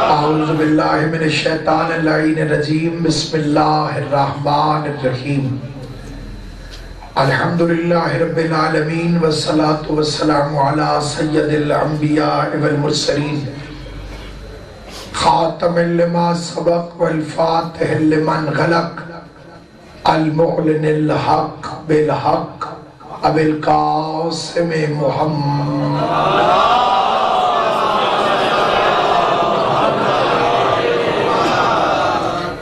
اعوذ باللہ من الشیطان اللعین الرجیم بسم اللہ الرحمن الرحیم الحمدللہ رب العالمین والصلاة والسلام علی سید الانبیاء والمرسلین خاتم لما سبق والفاتح لمن غلق المعلن الحق بالحق ابو القاسم محمد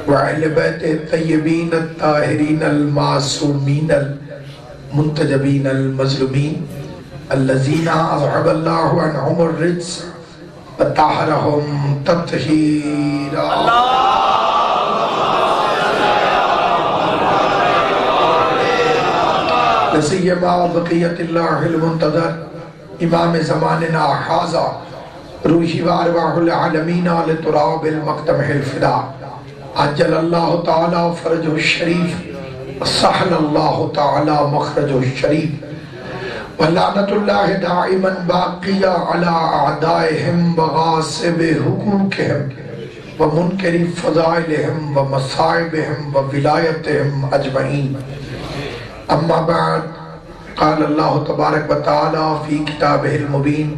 وعلى بیت الطیبین الطاہرین المعصومین المنتجبین المظلومین الذین اذهب اللہ عنہم الرجس وطہرہم تطہیرا لسیما بقیت اللہ المنتظر امام زماننا حاضا روحی وارواح العالمین لتراب المقدم الفدا عجل اللہ تعالی فرجہ الشریف وصحل اللہ تعالی مخرجہ الشریف ولعنت اللہ دائما باقیہ علی اعدائہم وغاصب حقوقہم ومنکر فضائلہم ومصائبہم وولایتہم اجمعین اما بعد قال اللہ تبارک و تعالی فی کتابہ المبین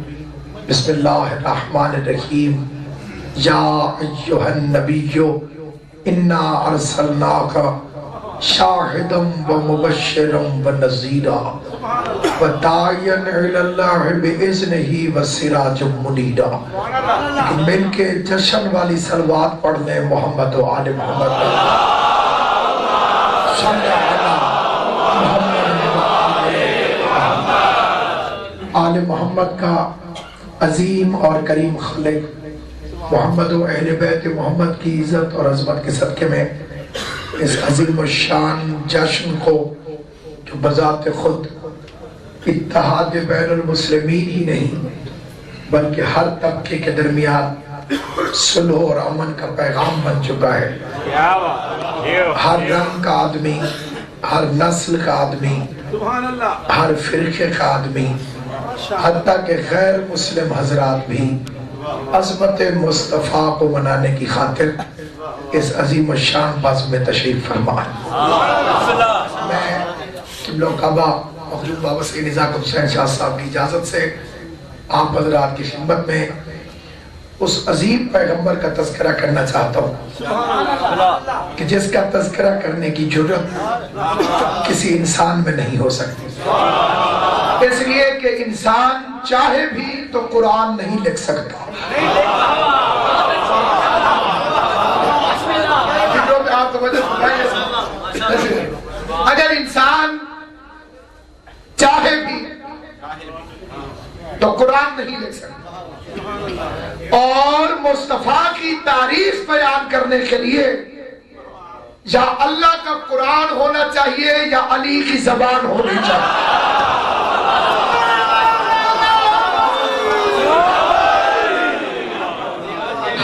بسم اللہ الرحمن الرحیم یا ایہا النبیو انا ارسلناک شاہدا ومبشرا ونذیرا وداعیا الی اللہ باذنہ وسراجا منیرا۔ لیکن مل کے جشن والی صلوات پڑھ لیں محمد و آل محمد صلی اللہ آل محمد کا عظیم اور کریم خالق محمد و اہل بیت محمد کی عزت اور عظمت کے صدقے میں اس عظیم الشان جشن کو جو بذات خود اتحاد بین المسلمین ہی نہیں بلکہ ہر طبقے کے درمیان صلح اور امن کا پیغام بن چکا ہے، ہر رنگ کا آدمی، ہر نسل کا آدمی، ہر فرقے کا آدمی، حتیٰ کہ غیر مسلم حضرات بھی عظمت مصطفیٰ کو منانے کی خاطر اس عظیم الشان بزم میں تشریف فرما ہے۔ میں قبلہ کعبہ مخلوق بابا سید نزاکت حسین شاہ صاحب کی اجازت سے آپ حضرات کی خدمت میں اس عظیم پیغمبر کا تذکرہ کرنا چاہتا ہوں کہ جس کا تذکرہ کرنے کی جرت کسی انسان میں نہیں ہو سکتی، اس لیے کہ انسان چاہے بھی تو قرآن نہیں لکھ سکتا۔ اگر انسان چاہے بھی تو قرآن نہیں لکھ سکتا، اور مصطفیٰ کی تعریف بیان کرنے کے لیے یا اللہ کا قرآن ہونا چاہیے یا علی کی زبان ہونی چاہیے۔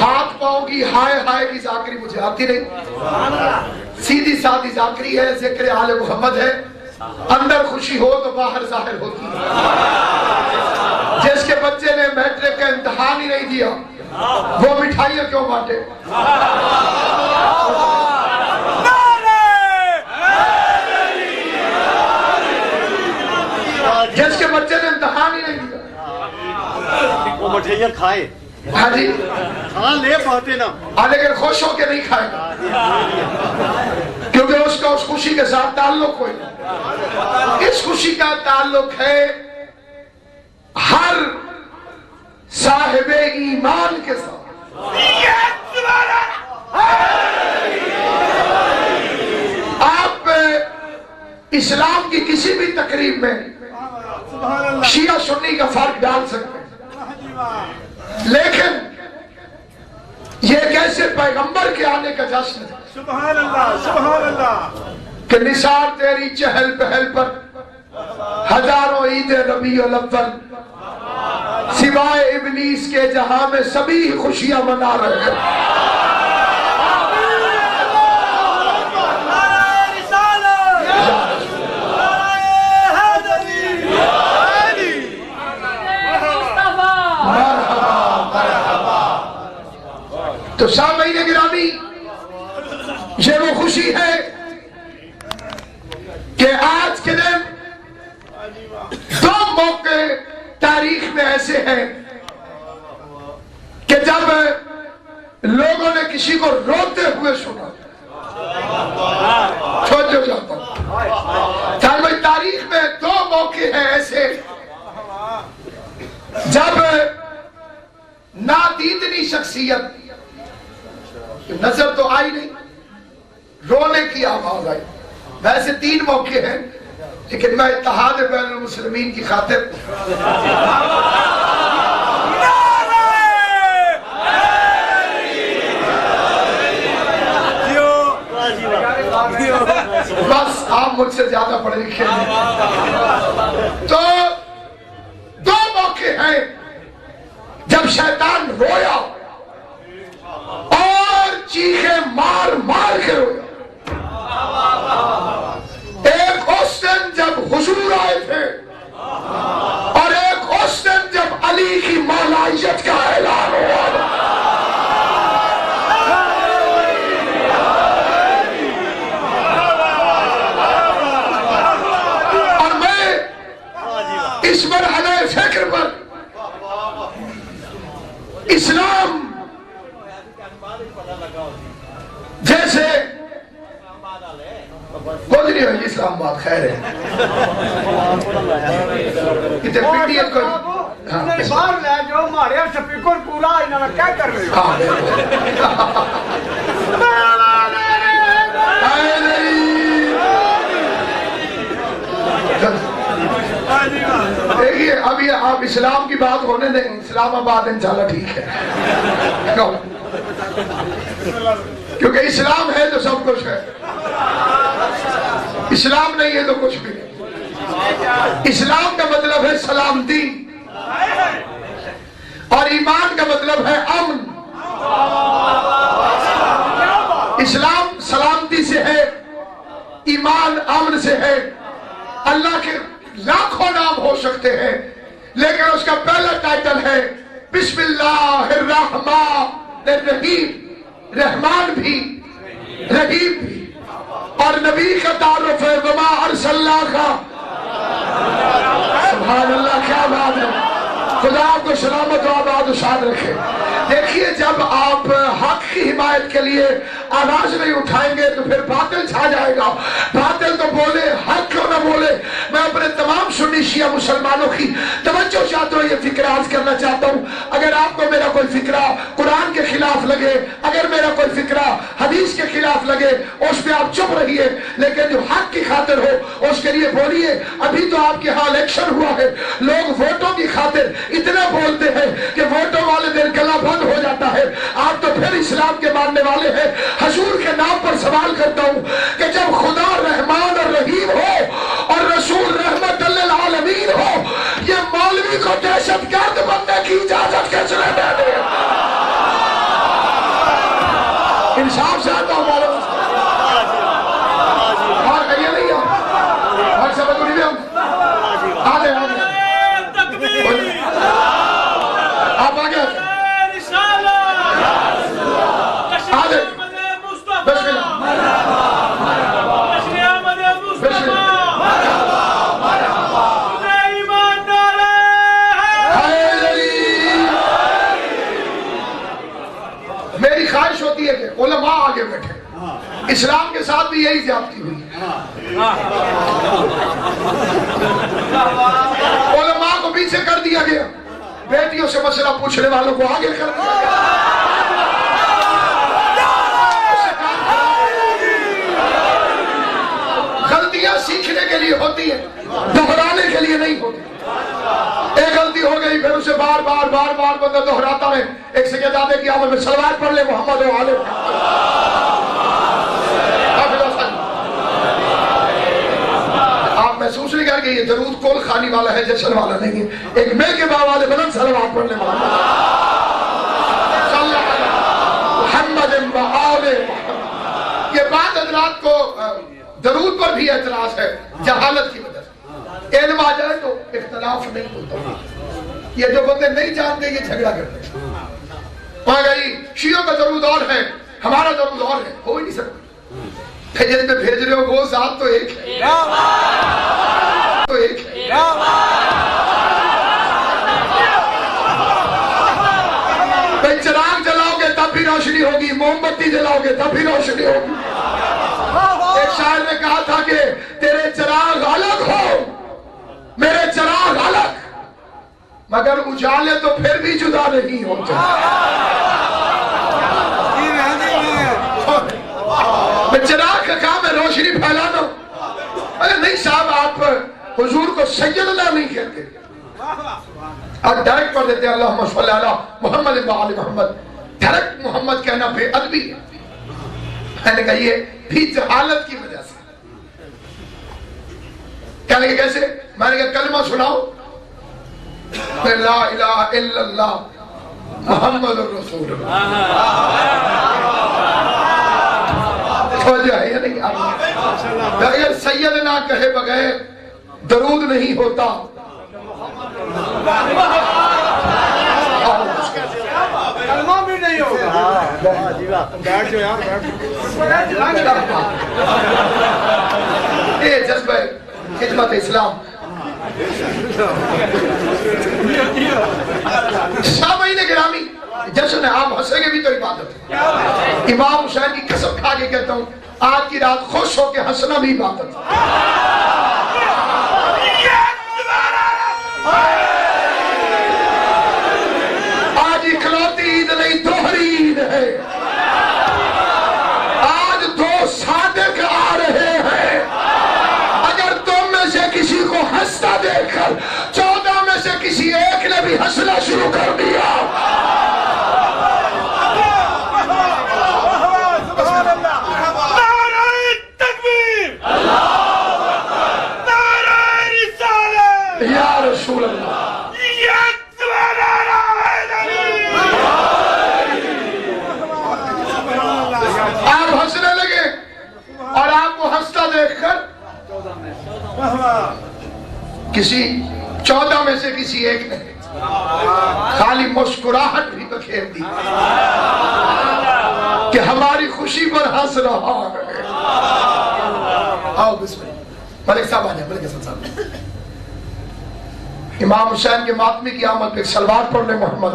ہاتھ پاؤں کی ہائے ہائے کی ذاکری مجھے آتی نہیں، سیدھی سادھی ذاکری ہے، ذکر آل محمد ہے، اندر خوشی ہو تو باہر ظاہر ہوتی ہے۔ جس کے بچے نے میٹرک کا امتحان ہی نہیں دیا وہ مٹھائیاں کیوں بانٹے؟ جس کے بچے نے امتحان ہی نہیں دیا وہ مٹھائیاں کھائے، ہاں جی ہاں لے پاتے نا، لیکن خوش ہو کے نہیں کھائے گا کیونکہ اس کا اس خوشی کے ساتھ تعلق کوئی نہیں۔ اس خوشی کا تعلق ہے ہر صاحب ایمان کے ساتھ۔ آپ اسلام کی کسی بھی تقریب میں شیعہ سنی کا فرق ڈال سکتے ہیں، لیکن یہ ایک ایسے پیغمبر کے آنے کا جشن ہے، سبحان اللہ سبحان اللہ، کہ نثار تیری چہل پہل پر ہزاروں عید ربیع الاول سوائے ابلیس کے جہاں میں سبھی خوشیاں منا رہے ہیں۔ تو سامعین گرامی، یہ وہ خوشی ہے کہ آج کے دن دو موقع تاریخ میں ایسے ہیں کہ جب لوگوں نے کسی کو روتے ہوئے سنا. چھوٹے جاتا ہوں تاریخ میں دو موقع ہیں ایسے جب نادیدنی شخصیت، نظر تو آئی نہیں، رونے کی آواز آئی. ویسے تین موقع ہیں لیکن میں اتحاد بین المسلمین کی خاطر بس آپ مجھ سے زیادہ پڑھے لکھے ہیں. تو دو موقع ہیں جب شیطان رویا اور چیخیں مار مار کے رویا. ایک اس دن جب حضور آئے تھے اور ایک اس دن جب علی کی مولائیت کا اعلان ہوا. اور میں اس مرحلہ فکر پر اسلام جیسے کچھ نہیں ہوئی، اسلام بات خیر ہے کتنے پیٹی ہے کوئی باہر لے جو ہمارے سپیکر پورا انہوں نے کیا کر رہے ہو. دیکھیے ابھی آپ اسلام کی بات ہونے دیں، اسلام آباد انشاءاللہ ٹھیک ہے کیونکہ اسلام ہے تو سب کچھ ہے، اسلام نہیں ہے تو کچھ بھی نہیں. اسلام کا مطلب ہے سلامتی اور ایمان کا مطلب ہے امن. اسلام سلامتی سے ہے، ایمان امن سے ہے. اللہ کے لاکھوں نام ہو سکتے ہیں لیکن اس کا پہلا ٹائٹل ہے بسم اللہ الرحمن الرحیم. رحمان بھی رحیم بھی. اور نبی کا تعارف ہے وما ارسلناک. سبحان اللہ، کیا بات ہے. خدا آپ کو سلامت و آباد و شاد رکھے. دیکھیے جب آپ حق کی حمایت کے لیے آواز نہیں اٹھائیں گے تو پھر باطل چھا جائے گا. باطل تو بولے، حق کیوں نہ بولے. میں اپنے تمام سنی شیعہ مسلمانوں کی توجہ چاہتا ہوں، یہ فکر عرض کرنا چاہتا ہوں. اگر آپ کو میرا کوئی فکرہ قرآن کے خلاف لگے، اگر میرا کوئی فکرہ حدیث کے خلاف لگے، اس پہ آپ چپ رہیے، لیکن جو حق کی خاطر ہو اس کے لیے بولیے. ابھی تو آپ کے ہاں الیکشن ہوا ہے، لوگ ووٹوں کی خاطر اتنا بولتے ہیں کہ ووٹوں والے دن گلا بند ہو جاتا ہے. آپ تو پھر اسلام کے ماننے والے ہیں. حضور کے نام پر سوال کرتا ہوں کہ جب خدا رحمان اور رحیم ہو اور رسول رحمت للعالمین ہو، یہ مولوی کو دہشت گرد بننے کی اجازت کیسے دے دے؟ انصاف سے آتا ہوں مولوی اور کہیے نہیں ہو اور سبق نہیں دے ہوں آدھے آپ آگے آدھے بسم اللہ میری خواہش ہوتی ہے کہ علماء آگے بیٹھے. اسلام کے ساتھ بھی یہی زیادتی ہوئی. علماء کو پیچھے کر دیا گیا، بیٹیوں سے مسئلہ پوچھنے والوں کو آگے کر دیا گیا. غلطیاں سیکھنے کے لیے ہوتی ہیں، دہرانے کے لیے نہیں ہوتی. ایک غلطی ہو گئی پھر اسے بار بار بار بار بندہ دہراتا رہے. ایک سجدادے کی آواز میں سلوات پڑھ لے محمد و آلہ. آپ محسوس نہیں کر کے یہ درود کول خانی والا ہے جشن والا نہیں ہے. ایک مل کے با والے بلند سلوات پڑھ لے محمد محمد و آلہ. یہ بات حضرات کو درود پر بھی اعتراض ہے جہالت کی وجہ سے. علم آ جائے تو اختلاف نہیں ہوتا. یہ جو بندے نہیں جانتے یہ جھگڑا کرتے ہیں. وہاں گئی شیعوں کا درود اور ہے ہمارا درود اور ہے، ہو ہی نہیں سکتا۔ جن پہ بھیج رہے ہو وہ ذات تو ایک ہے، تو ایک ہے۔ چراغ جلاؤ گے تب بھی روشنی ہوگی، موم بتی جلاؤ گے تب بھی روشنی ہوگی۔ ایک شاعر نے کہا تھا کہ تیرے چراغ الگ ہو میرے چراغ الگ، مگر اجالے تو پھر بھی جدا نہیں ہوتے۔ میں چراغ کا کام ہے روشنی پھیلانا، اگر نہیں صاحب آپ حضور کو سیدنا نہیں کہتے، آپ ڈائریکٹ پڑھ دیتے اللہم صلی علی محمد وعلی محمد، ڈائریکٹ محمد کہنا بے ادبی ہے۔ میں نے کہا یہ بھی جہالت کی وجہ سے۔ کہنے کہ کیسے؟ میں نے کہا کلمہ سناؤ، لا الہ الا اللہ محمد الرسول اللہ۔ توجہ ہے یا نہیں؟ اگر سیدنا کہے بغیر درود نہیں ہوتا، کلمہ بھی نہیں ہوگا۔ بیٹھ جاؤ یار، بیٹھ۔ یہ جذبہ خدمت اسلام۔ سامعین گرامی، جشن ہے، آپ ہنسیں گے بھی تو عبادت ہے۔ امام حسین کی قسم کھا کے کہتا ہوں آج کی رات خوش ہو کے ہنسنا بھی عبادت ہے۔ آج اکلوتی عید نہیں دوہری عید ہے، آج دو صادق آ رہے ہیں۔ اگر تم میں سے کسی کو ہنستا دیکھ کر 14 میں سے کسی ایک نے بھی ہنسنا شروع کر دیا، یا رسول اللہ، آپ ہنسنے لگے اور آپ کو ہنستا دیکھ کر کسی 14 میں سے کسی ایک نے خالی مسکراہٹ بھی بکھیر دی کہ ہماری خوشی پر ہنس رہا ہے۔ آؤ بسم اللہ، ملک صاحب آ جائیں، ملک حسن صاحب۔ امام حسین کے ماتمی کی آمد پہ سلوات پڑھ لیں محمد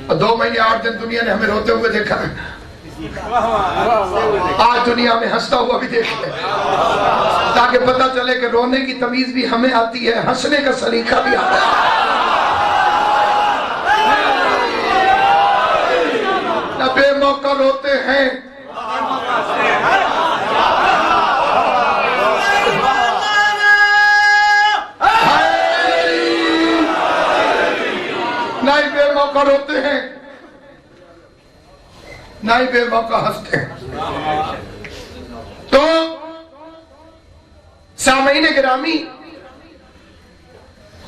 اور 2 مہینے 8 دن دنیا نے ہمیں روتے ہوئے دیکھا ہے، آج دنیا میں ہنستا ہوا بھی دیکھ لیں تاکہ پتہ چلے کہ رونے کی تمیز بھی ہمیں آتی ہے، ہنسنے کا سلیقہ بھی آتا ہے۔ نہ بے موقع روتے ہیں، نہ ہی بے موقع روتے ہیں، نہ ہی بے موقع ہنستے ہیں۔ تو سامعین گرامی،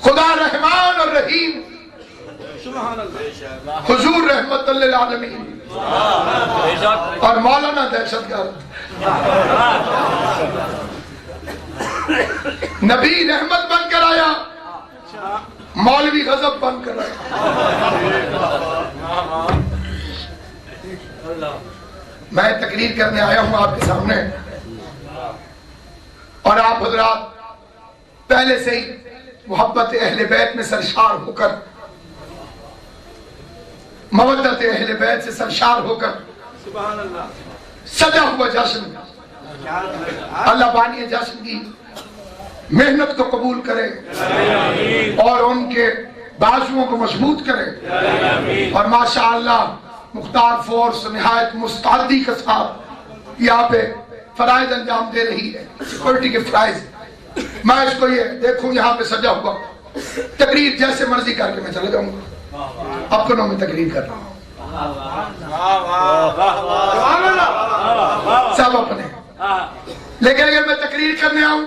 خدا رحمان اور رحیم حضور رحمت للعالمین اور مولانا دہشت گرد، نبی رحمت بن کر آیا، مولوی غضب بن کر آیا۔ میں تقریر کرنے آیا ہوں آپ کے سامنے، اور آپ حضرات پہلے سے ہی محبت اہل بیت میں سرشار ہو کر، مودت اہل بیت سے سرشار ہو کر سجا ہوا جشن، اللہ بانی جشن کی محنت کو قبول کرے اور ان کے بازوؤں کو مضبوط کرے، اور ماشاءاللہ مختار فورس نہایت مستعدی کے ساتھ یہاں پہ فرائض انجام دے رہی ہے، سیکورٹی کے فرائض۔ میں اس کو یہ دیکھوں یہاں پہ سجا ہوا، تقریر جیسے مرضی کر کے میں چلے جاؤں گا، اپنوں میں تقریر کر رہا ہوں، سب اپنے، لیکن اگر میں تقریر کرنے آؤں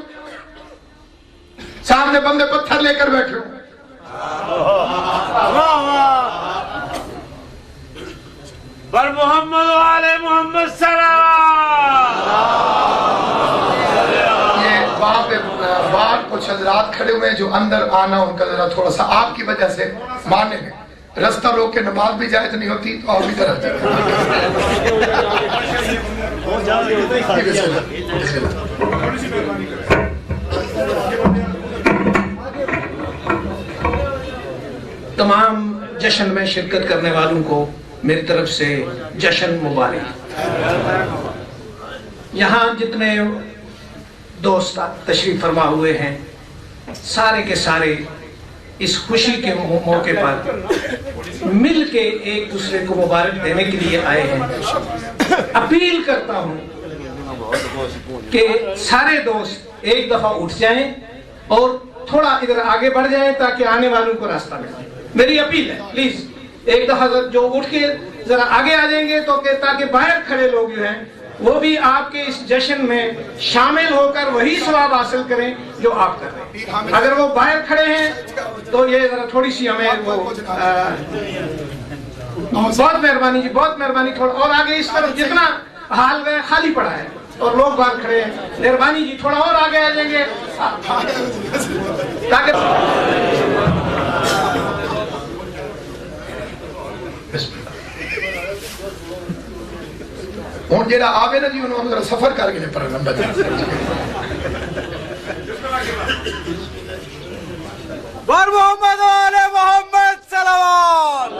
سامنے بندے پتھر لے کر بیٹھے ہوں، پر محمد والے محمد سلام، یہ وہاں پہ باہر کچھ حضرات کھڑے ہوئے ہیں جو اندر آنا ان کا ذرا تھوڑا سا آپ کی وجہ سے مانے ہیں. رستہ روک کے نماز بھی جائز نہیں ہوتی تو اور بھی طرح تمام جشن میں شرکت کرنے والوں کو میری طرف سے جشن مبارک. یہاں جتنے دوست تشریف فرما ہوئے ہیں سارے کے سارے اس خوشی کے موقع پر مل کے ایک دوسرے کو مبارک دینے کے لیے آئے ہیں. اپیل کرتا ہوں کہ سارے دوست ایک دفعہ اٹھ جائیں اور تھوڑا ادھر آگے بڑھ جائیں تاکہ آنے والوں کو راستہ ملے. میری اپیل ہے پلیز ایک دفعہ جو اٹھ کے ذرا آگے آ جائیں گے تو تاکہ باہر کھڑے لوگ جو ہیں وہ بھی آپ کے اس جشن میں شامل ہو کر وہی ثواب حاصل کریں جو آپ کر رہے ہیں. اگر وہ باہر کھڑے ہیں تو یہ ذرا تھوڑی سی ہمیں بہت مہربانی جی, بہت مہربانی. تھوڑا اور آگے اس طرف جتنا حال میں خالی پڑا ہے اور لوگ باہر کھڑے ہیں, مہربانی جی تھوڑا اور آگے آ جائیں گے تاکہ ہوں جا آئے نا جی انہوں نے سفر کر کے پر لمبا بر محمد و آل محمد صلوات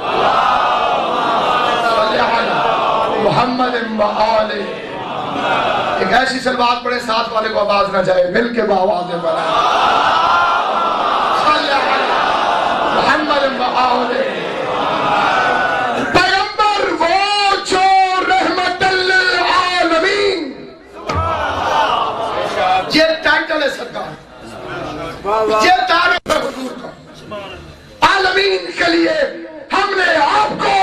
محمد و آل. ایک ایسی سلوات پڑھے ساتھ والے کو آواز نہ جائے, مل کے بآواز بڑھا محمد و آل. پیغمبر وہ جو رحمت للعالمین, یہ ٹائٹل ہے سرکار, یہ تعارف ہے حضور کا. عالمین کے لیے ہم نے آپ کو,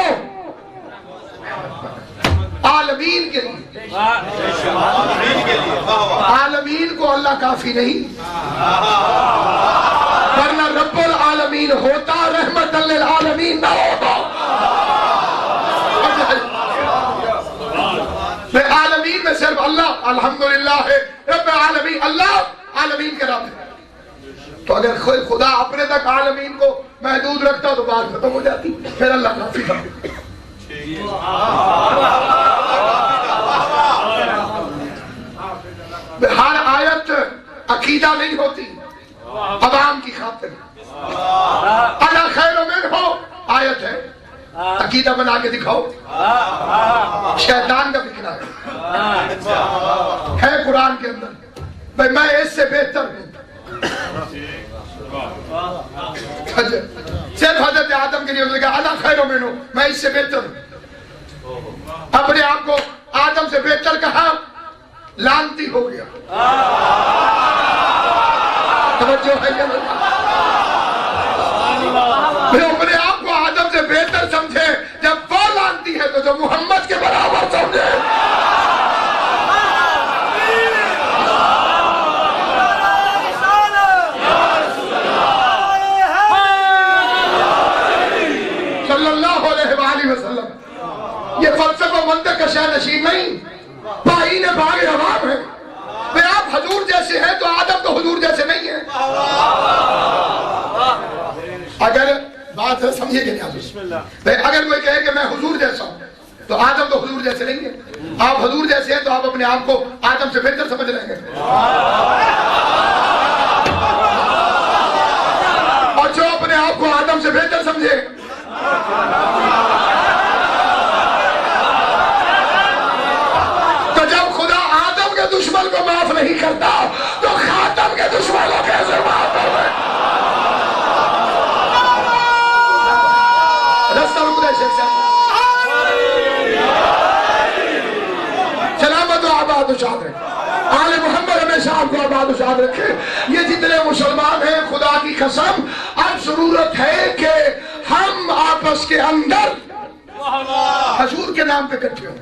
عالمین کے لیے, عالمین کو اللہ کافی نہیں, ورنہ رب العالمین ہوتا رحمت للعالمین نہ ہوتا. عالمین میں صرف اللہ الحمدللہ ہے رب العالمین, اللہ عالمین کے رب ہے. تو اگر خدا اپنے تک عالمین کو محدود رکھتا تو بات ختم ہو جاتی, پھر اللہ کافی تھا. ہر آیت عقیدہ نہیں ہوتی, عوام کی خاطر. انا خیر منہ آیت ہے, عقیدہ بنا کے دکھاؤ, شیطان کا فکر ہے قرآن کے اندر, بھئی میں اس سے بہتر ہوں. صرف حضرت آدم کے لیے انہوں نے کہا انا خیر منہ, میں اس سے بہتر ہوں. اپنے آپ کو آدم سے بہتر کہا, لعنتی ہو گیا. توجہ ہے کیا؟ پھر اپنے آپ کو آدم سے بہتر سمجھے, جب وہ لعنتی ہے تو جو محمد کے برابر سمجھے. صلی اللہ علیہ وآلہ وسلم. یہ فلسفہ منطق کا شاہ نشین نہیں, پائین باغ عوام ہے. پھر آپ حضور جیسے ہیں تو آدم تو حضور جیسے نہیں ہیں. اگر بات سمجھے کہ اگر کوئی کہے کہ میں حضور جیسا ہوں تو آدم تو حضور جیسے نہیں ہیں. آپ حضور جیسے ہیں تو آپ اپنے آپ کو آدم سے بہتر سمجھ رہے ہیں, اور جو اپنے آپ کو آدم سے بہتر سمجھے تو جب خدا آدم کے دشمن کو معاف نہیں کرتا تو خاتم کے دشمن کو کیسے معاف کرے؟ رستہ رک دے شیخ صاحب. سلامت و آباد و شاد رکھے, آل محمد ہمیشہ آپ کو آباد و شاد رکھے. یہ جتنے مسلمان ہیں خدا کی قسم اب ضرورت ہے کہ ہم آپس کے اندر حضور کے نام پہ اکٹھے ہوں.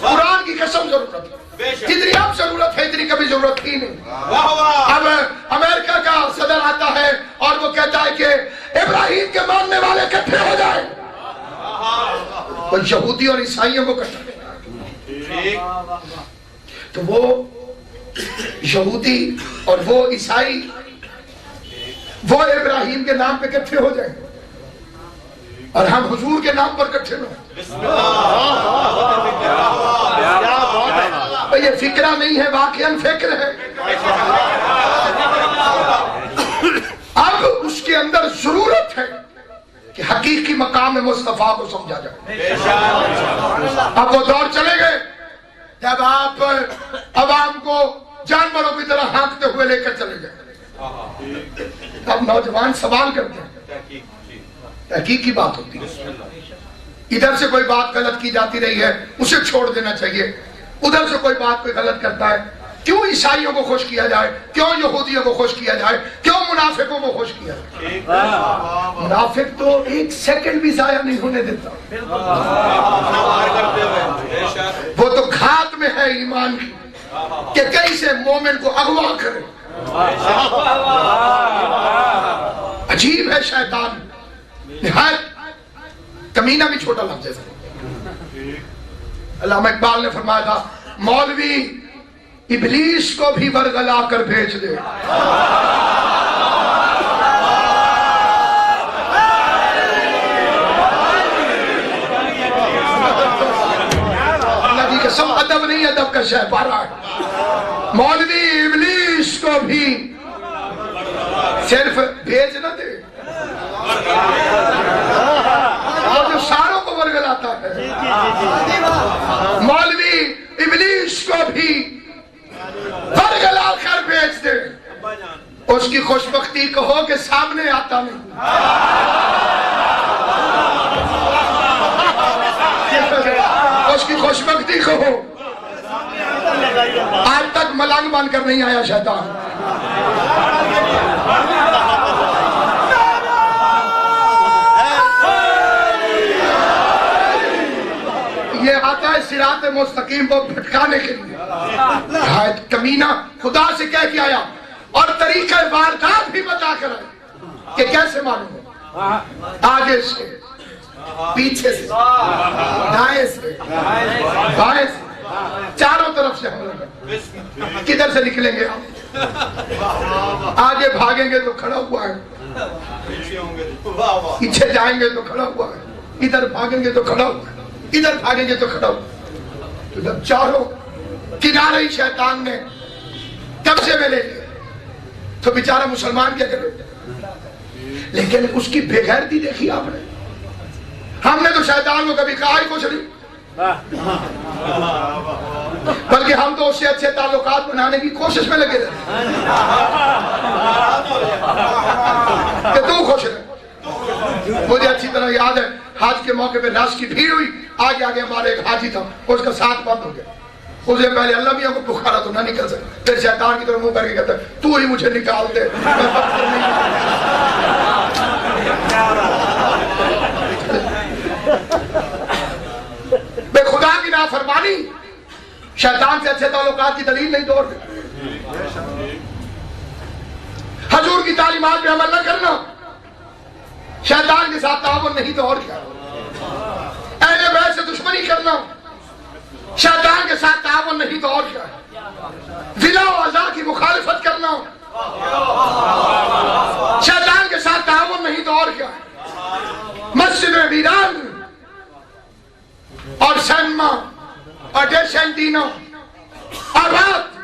قرآن کی قسم ضرورت ہے, جتنی اب ضرورت ہے اتنی کبھی ضرورت ہی نہیں. اب امریکہ کا صدر آتا ہے اور وہ کہتا ہے کہ ابراہیم کے ماننے والے اکٹھے ہو جائیں, اور یہودی اور عیسائیوں کو اکٹھا. تو وہ یہودی اور وہ عیسائی وہ ابراہیم کے نام پہ کٹھے ہو جائیں اور ہم حضور کے نام پر کٹھے ہوں. یہ فکرہ نہیں ہے، واقعاً فکر ہے. اب اس کے اندر ضرورت ہے کہ حقیقی مقام مصطفیٰ کو سمجھا جائے. اب وہ دور چلے گئے جب آپ عوام کو جانوروں کی طرح ہانکتے ہوئے لے کر چلے گئے. اب نوجوان سوال کرتے ہیں، تحقیق کی بات ہوتی ہے. ادھر سے کوئی بات غلط کی جاتی رہی ہے، اسے چھوڑ دینا چاہیے. ادھر سے کوئی بات کوئی غلط کرتا ہے، کیوں عیسائیوں کو خوش کیا جائے، کیوں یہودیوں کو خوش کیا جائے، کیوں منافقوں کو خوش کیا جائے. منافق تو ایک سیکنڈ بھی ضائع نہیں ہونے دیتا. وہ تو گھات میں ہے ایمان کی کہ کیسے مومن کو اغوا کرے. عجیب ہے شیطان، نہایت کمینہ بھی چھوٹا لفظ ہے. علامہ اقبال نے فرمایا تھا مولوی ابلیس کو بھی ورگلا کر بھیج دے. اللہ کی قسم ادب نہیں، ادب کا شہ پارا ہے. مولوی ابلیس کو بھی صرف بھیج نہ دے، اور جو ساروں کو ورگلاتا ہے. مولوی ابلیس کو بھی ورگلا کر بھیج دے. اس کی خوشبختی کہو کہ سامنے آتا نہیں. اس کی خوشبختی کہو. آج تک ملنگ بن کر نہیں آیا شیطان. یہ آتا ہے صراط مستقیم کو بھٹکانے کے لیے. کمینہ خدا سے کہہ کے آیا اور طریقہ واردات بھی بتا کر آیا کہ کیسے معلوم ہے. آگے سے، پیچھے سے، دائیں سے، بائیں سے، چاروں طرف سے ہم لوگ کدھر سے نکلیں گے. ہم آگے بھاگیں گے تو کھڑا ہوا ہے، پیچھے جائیں گے تو کھڑا ہوا ہے، ادھر بھاگیں گے تو کھڑا ہوا ہے، ادھر بھاگیں گے تو کھڑا ہوا. تو جب چاروں کنارے شیطان نے قبضے میں لے لیا تو بیچارہ مسلمان کیا کرے. لیکن اس کی بے غیرتی دیکھی آپ نے. ہم نے تو شیطان کو کبھی کہا ہی کچھ نہیں، بلکہ ہم تو اس سے اچھے تعلقات بنانے کی کوشش میں لگے رہے کہ تو خوش رہے. مجھے اچھی طرح یاد ہے حج کے موقع پہ رش کی بھیڑ ہوئی، آگے آگے ہمارے ایک حاجی تھا، اس کا ساتھ بند ہو گیا. اسے پہلے اللہ میاں کو پکارا تو نہ نکل سکتا، پھر شیطان کی طرف منہ کر کے کہتا ہے تو ہی مجھے نکال دے. بے خدا کی نافرمانی شیطان سے اچھے تعلقات کی دلیل نہیں توڑ. حضور کی تعلیمات پہ عمل نہ کرنا شیطان کے ساتھ تعاون نہیں تو اور کیا. اہل بیت سے دشمنی کرنا شیطان کے ساتھ تعاون نہیں تو اور کیا. ضلع و اعضاء کی مخالفت کرنا شیطان کے ساتھ تعاون نہیں تو اور کیا. مسجد ویران اور سینما اور ڈیسینٹینو اور رات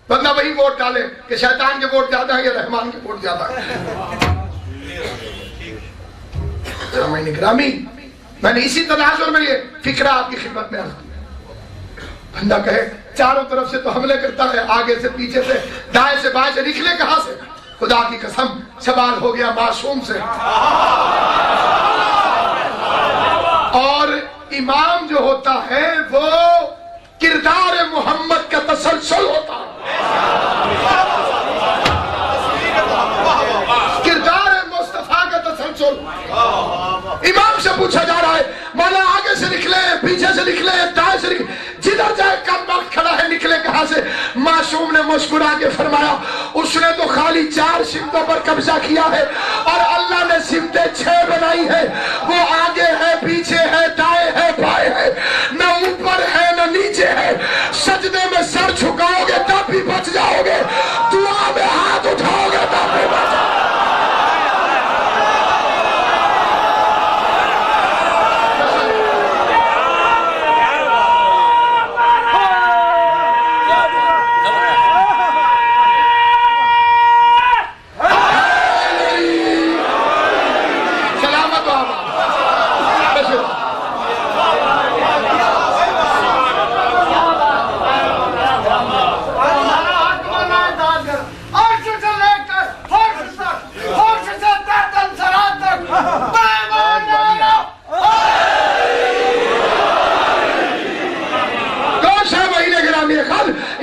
بندہ وہی ووٹ ڈالے کہ شیطان کے ووٹ زیادہ ہے یا رحمان کے ووٹ زیادہ ہے. گرامی میں نے اسی تناظر میں یہ فکرہ آپ کی خدمت میں عرض کیا. بندہ کہے چاروں طرف سے تو حملے کرتا ہے، آگے سے، پیچھے سے، دائیں سے، بائیں سے، نکلے کہاں سے. خدا کی قسم سوال ہو گیا معصوم سے. اور امام جو ہوتا ہے وہ کردار محمد کا تسلسل ہوتا ہے. کردار مصطفیٰ کا تسلسل. امام سے پوچھا جا رہا ہے مولا آگے سے نکلے، پیچھے سے نکلے، دائیں سے نکلے، جدھر جائے کم وقت کھڑا ہے نکلے کہاں سے. معصوم نے مسکرا کے فرمایا اس نے تو خالی 4 سمتوں پر قبضہ کیا ہے اور اللہ نے سمتیں 6 بنائی ہے. وہ آگے ہے، پیچھے ہے، دائیں ہے، بائیں ہے، نہ اوپر ہے نہ نیچے ہے. سجدے میں سر جھکاؤ گے تب بھی بچ جاؤ گے، دعا میں ہاتھ اٹھاؤ گے تب بھی بچ جاؤ گے۔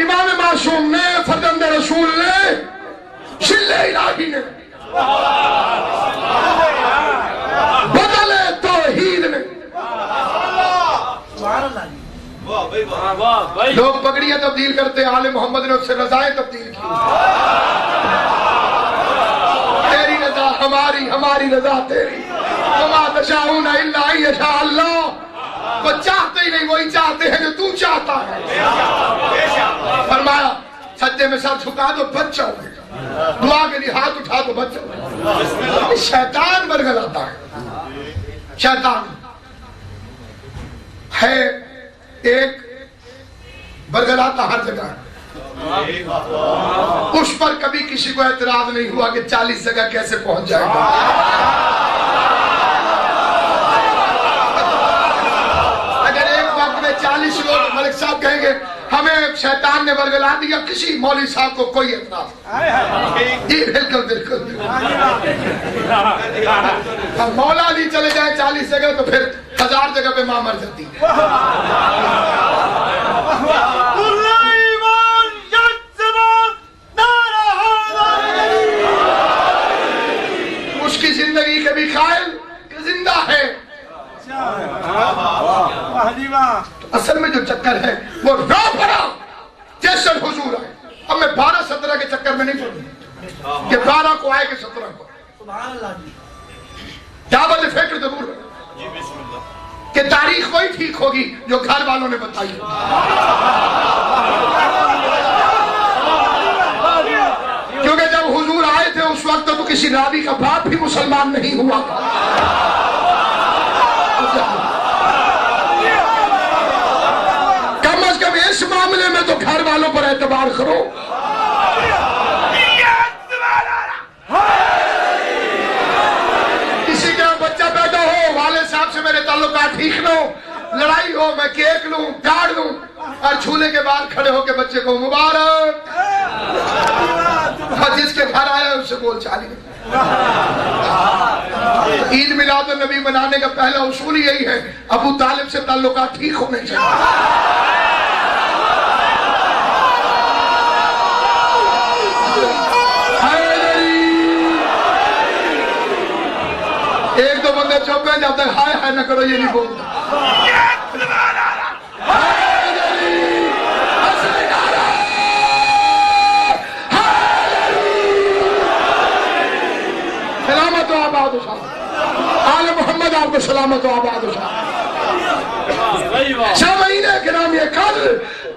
امام معصوم نے، فرزند رسول نے، شل الہی نے، بدل توحید نے۔ لوگ پگڑیاں تبدیل کرتے، آل محمد نے اس سے رضائیں تبدیل کی۔ تیری رضا ہماری، ہماری رضا تیری، وما تشاءون الا ان یشاء اللہ۔ وہ چاہتے ہی نہیں، وہی چاہتے ہیں جو تو چاہتا ہے۔ فرمایا سجدے میں سر جھکا دو بچ جاؤ گے، دعا کے لیے ہاتھ اٹھا دو بچ جاؤ گے۔ شیطان برگلاتا ہے، شیطان ہے ایک برگلاتا ہر جگہ، اس پر کبھی کسی کو اعتراض نہیں ہوا کہ 40 جگہ کیسے پہنچ جائے گا۔ اگر ایک وقت میں 40 لوگ ملک صاحب کہیں گے ہمیں شیطان نے برگلا دیا، کسی مولوی صاحب کو کوئی اعتراض؟ جی بالکل بالکل۔ ہم مولا علی چلے جائیں 40 جگہ تو پھر 1000 جگہ پہ ماں مر جاتی ہے۔ اس کی زندگی کے بھی قائل کہ زندہ ہے۔ اصل میں جو چکر ہے وہ رو پڑا جیسے حضور آئے۔ اب میں 12-17 کے چکر میں نہیں پڑوں کہ 12 کو آئے کہ 17 کو۔ دعوت فکر ضرور ہے کہ تاریخ وہی ٹھیک ہوگی جو گھر والوں نے بتائی۔ کیونکہ جب حضور آئے تھے اس وقت تو کسی راوی کا باپ بھی مسلمان نہیں ہوا تھا۔ کم از کم اس معاملے میں تو گھر والوں پر اعتبار کرو۔ کسی کا بچہ پیدا ہو، والد صاحب سے میرے تعلقات ٹھیک نہ ہو، لڑائی ہو، میں کیک لوں، ڈاڑ لوں اور جھولے کے بعد کھڑے ہو کے بچے کو مبارک، اور جس کے گھر آیا اس سے بول چالی۔ عید میلاد النبی منانے کا پہلا اصول یہی ہے، ابو طالب سے تعلقات ٹھیک ہونے چاہیے۔ ایک دو بندے چپ ہیں، جب تک ہائے ہائے نہ کرو یہ نہیں بولتا۔ سلامت و آباد ہو شاہ آل محمد، آپ کو سلامت و آباد ہو شاہ۔ سامعین گرامی، قدر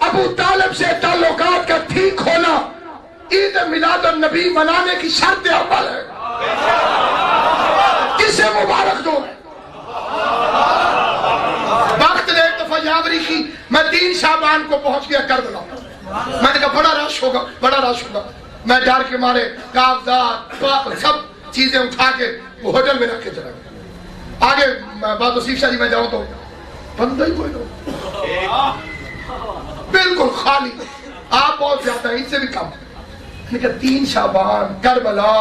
ابو طالب سے تعلقات کا ٹھیک ہونا عید میلاد النبی منانے کی شرط اول ہے۔ کسے مبارک دو؟ وقت نے ایک دفعہ یاوری کی، میں 3 شعبان کو پہنچ گیا کربلا۔ میں نے کہا بڑا رش ہوگا، بڑا رش ہوگا۔ میں ڈر کے مارے کاغذات سب چیزیں اٹھا کے وہ ہوٹل میں رکھ کے چلا گیا۔ آگے بات وسیف شاہ جی میں جاؤں تو بندہ ہی کوئی نہ، بالکل خالی، آپ بہت زیادہ ہیں، ان سے بھی کم۔ میں نے کہا 3 شعبان کربلا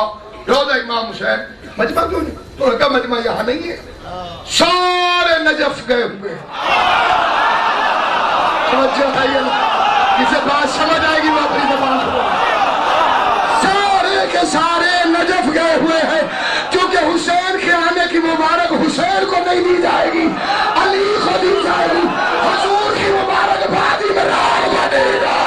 روزہ امام حسین، مجمع کیوں نہیں؟ تو کہا مجمع یہاں نہیں ہے، سارے نجف گئے ہوئے۔ اسے بات سمجھ آئے گی وہ اپنی زبان کو۔ سارے کے سارے نجف گئے ہوئے ہیں، کیونکہ حسین کے آنے کی مبارک حسین کو نہیں دی جائے گی، علی کو دی جائے گی۔ حضور کی مبارک بادی میں راہ بنے گا۔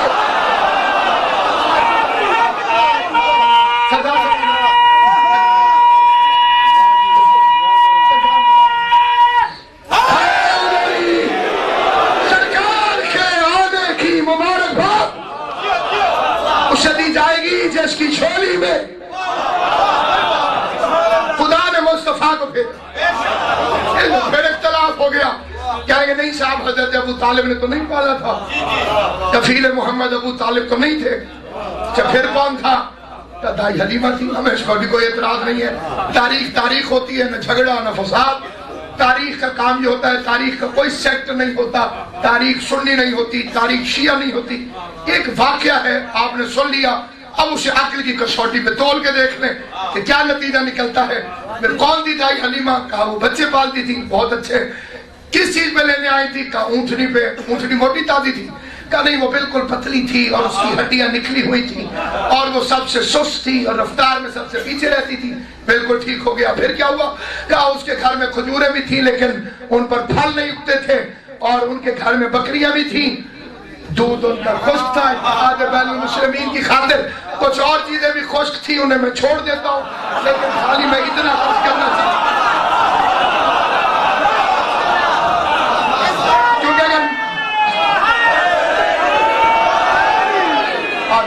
سرکار کے آنے کی مبارک حضرت ابو طالب نے تو نہیں پالا تھا؟ کفیل محمد ابو طالب تو نہیں تھے؟ اچھا پھر کون تھا؟ دائی حلیمہ تھی. ہمیں اس پر بھی کوئی اعتراض نہیں ہے. تاریخ ہوتی ہے، نہ جھگڑا نہ فساد. تاریخ کا کام یہ ہوتا ہے، تاریخ کا کوئی سیکٹ نہیں ہوتا، تاریخ سنی نہیں ہوتی، تاریخ شیعہ نہیں ہوتی. ایک واقعہ ہے، آپ نے سن لیا، اب اسے عقل کی کسوٹی پہ تول کے دیکھ لیں کہ کیا نتیجہ نکلتا ہے. پھر کون تھی دائی حلیمہ؟ کہا وہ بچے پالتی تھی. بہت اچھے. کس چیز پہ لینے آئی تھی؟ کہا اونٹنی پہ. اونٹنی موٹی تازی تھی؟ کہا نہیں، وہ بالکل پتلی تھی اور اس کی ہڈیاں نکلی ہوئی تھی اور وہ سب سے سست تھی اور رفتار میں سب سے پیچھے رہتی تھی. بالکل ٹھیک ہو گیا. پھر کیا ہوا؟ کہا اس کے گھر میں کھجوریں بھی تھیں لیکن ان پر پھل نہیں اگتے تھے، اور ان کے گھر میں بکریاں بھی تھیں. دودھ ان کا خشک تھا. اتحاد بین المسلمین کی خاطر کچھ اور چیزیں بھی خشک تھی، انہیں میں چھوڑ دیتا ہوں، لیکن خالی میں اتنا خرچ کرنا چاہتا ہوں.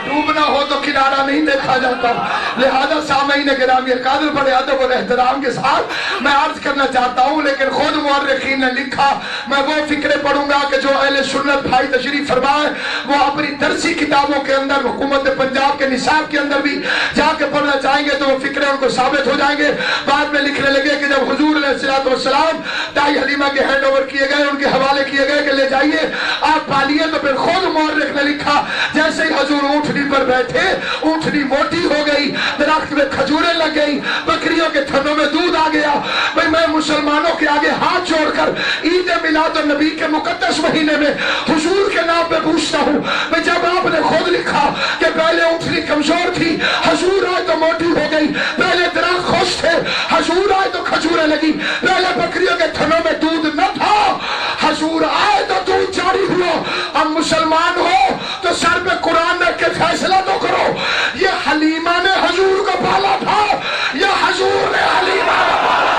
ڈوبنا ہو تو کنارہ نہیں دیکھا جاتا. لہذا سامعین گرامی قادر بڑے ادب اور احترام کے ساتھ میں عرض کرنا چاہتا ہوں، لیکن خود مورخین نے لکھا. میں وہ فکریں پڑھوں گا کہ جو اہل سنت بھائی تشریف فرمائے وہ اپنی درسی کتابوں کے اندر، حکومت پنجاب کے نصاب کے اندر بھی جا کے پڑھنا چاہیں گے تو وہ فکریں ان کو ثابت ہو جائیں گے. بعد میں لکھنے لگے کہ جب حضور علیہ السلام دائی حلیمہ کے ہینڈ اوور کیے گئے، ان کے حوالے کیے گئے کہ لے جائیے آپ پالیے، تو پھر خود مورخ نے لکھا جیسے ہی حضور اونٹنی پر بیٹھے اونٹنی موٹی ہو گئی، درخت میں کھجوریں لگ گئی، بکریوں کے تھنوں میں دودھ آ گیا. بھئی میں مسلمانوں کے آگے ہاتھ جوڑ کر عید میلاد النبی کے مقدس مہینے میں حضور کے نام پہ پوچھتا ہوں، بھئی جب آپ نے خود لکھا کہ پہلے اونٹنی کمزور تھی، حضور آئے تو موٹی ہو گئی، پہلے درخت خوش تھے، حضور آئے تو کھجوریں لگی، پہلے بکریوں کے تھنوں میں دودھ نہ تھا، حضور آئے تو دودھ جاری ہوا. اب مسلمان ہو تو سر پہ قرآن رکھ کے فیصلہ تو کرو، یہ حلیمہ نے حضور کو پالا تھا یا حضور نے حلیمہ کو پالا؟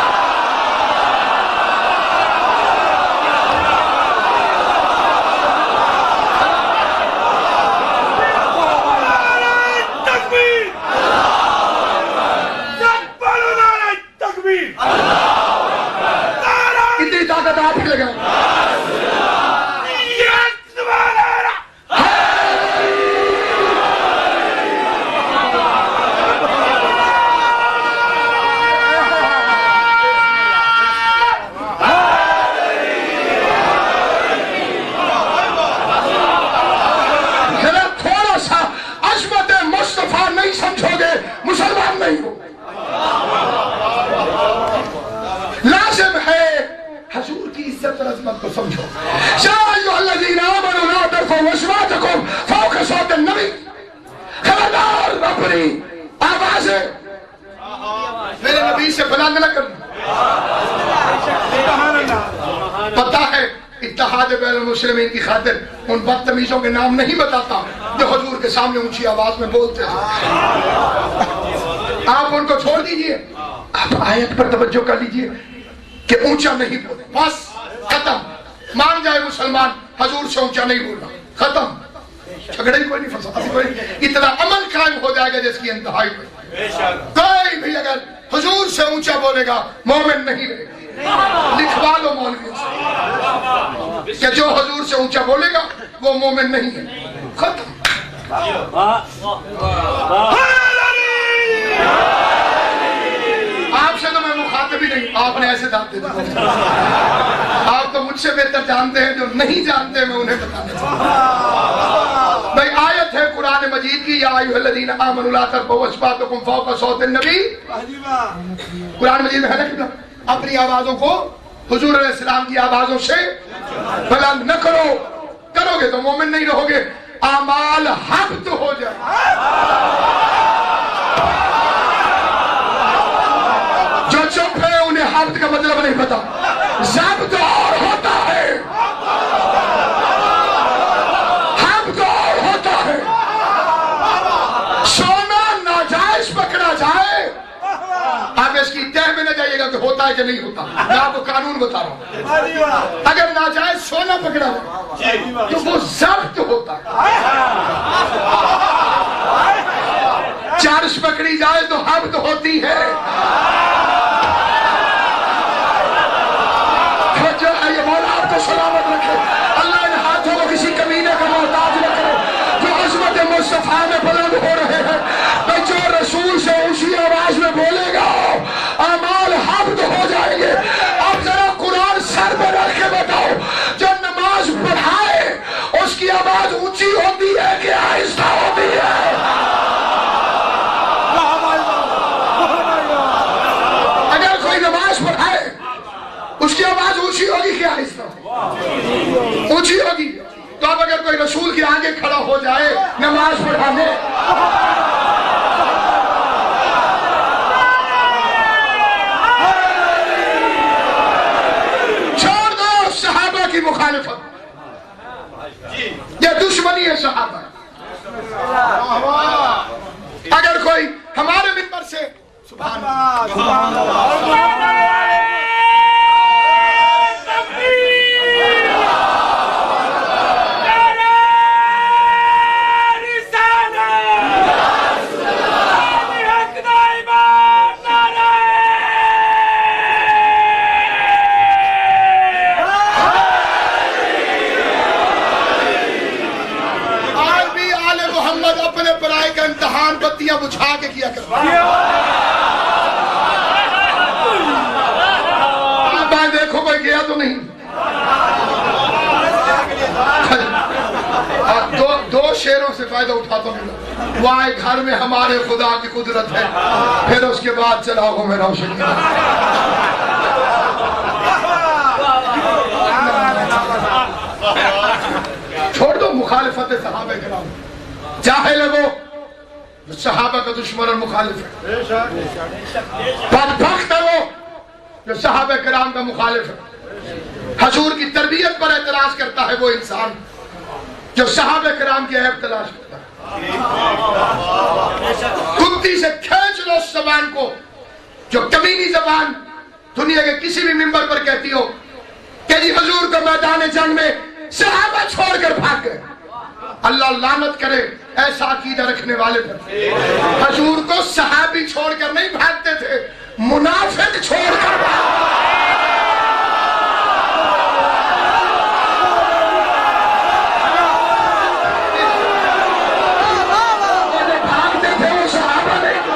اتنی طاقت آپ ہی لگا. مسلمان نہیں ہو. لازم ہے حضور کی عزت اور عظمت کو سمجھو. یا ایھا الذین آمنوا لا ترفعوا اصواتکم فوق صوت النبی. خبردار اپنی آوازیں میرے نبی سے بلند نہ کرنا. پتہ ہے اتحاد بین المسلمین کی خاطر ان بدتمیزوں کے نام نہیں بتاتا جو حضور کے سامنے اونچی آواز میں بولتے ہیں. آپ ان کو چھوڑ دیجئے، آپ آیت پر توجہ کر لیجئے کہ اونچا نہیں بولے. بس ختم. مان جائے مسلمان حضور سے اونچا نہیں بولنا، ختم. جھگڑے کوئی نہیں، فساد کوئی نہیں. اتنا عمل قائم ہو جائے گا جس کی انتہائی ہوئی. کوئی بھی اگر حضور سے اونچا بولے گا مومن نہیں رہے گا. لکھوا لو مولوی سے کہ جو حضور سے اونچا بولے گا وہ مومن نہیں ہے. ختم. آپ سے تو میں مخاطب ہی نہیں. آپ نے ایسے جانتے تھے، آپ تو مجھ سے بہتر جانتے ہیں. جو نہیں جانتے میں انہیں بتانا چاہتا. بھائی آیت ہے قرآن مجید کی، یا ایھا الذین آمنوا لا ترفعوا اصواتکم فوق صوت النبی. قرآن مجید میں ہے نا کہ اپنی آوازوں کو حضور علیہ السلام کی آوازوں سے بلند نہ کرو. کرو گے تو مومن نہیں رہو گے، اعمال حبط ہو جائے. جو چپ ہے انہیں حبط کا مطلب نہیں پتا. ضبط اور ہوتا ہے، حبط اور ہوتا ہے. سونا ناجائز پکڑا جائے، آپ اس کی تہ میں نہ جائیے گا کہ ہوتا ہے کہ نہیں ہوتا. میں آپ کو قانون بتا رہا ہوں. اگر ناجائز سونا پکڑا جائے تو وہ ضبط ہوتا ہے. چرس پکڑی جائے تو حبط ہوتی ہے. جو ہے یہ مولا آپ کو سلامت رکھے. اونچی ہوگی تو اب اگر کوئی رسول کے آگے کھڑا ہو جائے نماز پڑھانے، چھوڑ دو صحابہ کی مخالفت، یہ دشمنی ہے صحابہ۔ اگر کوئی ہمارے منبر سے سبحان اللہ امتحان بتیاں بجھا کے کیا کرتا میں دیکھو کوئی گیا تو نہیں، دو شعروں سے فائدہ اٹھاتا ہوں۔ وائے گھر میں ہمارے خدا کی قدرت ہے، پھر اس کے بعد چلا ہو میرا روشنی۔ چھوڑ دو مخالفت صحابہ کرام، جاہل ہے وہ صحابہ کا دشمن اور مخالف ہے، بدبخت ہے وہ جو صحابہ کرام کا مخالف ہے۔ حضور کی تربیت پر اعتراض کرتا ہے وہ انسان جو صحابہ کرام کی عیب تلاش کرتا ہے۔ کتی سے کھینچ لو اس زبان کو جو کمینی زبان دنیا کے کسی بھی منبر پر کہتی ہو کہ جی حضور کو میدان جنگ میں صحابہ چھوڑ کر بھاگ گئے۔ اللہ لعنت کرے ایسا عقیدہ رکھنے والے پر۔ حضور کو صحابی چھوڑ کر نہیں بھاگتے تھے، منافق چھوڑ کر بھاگتے تھے، وہ صحابہ نہیں۔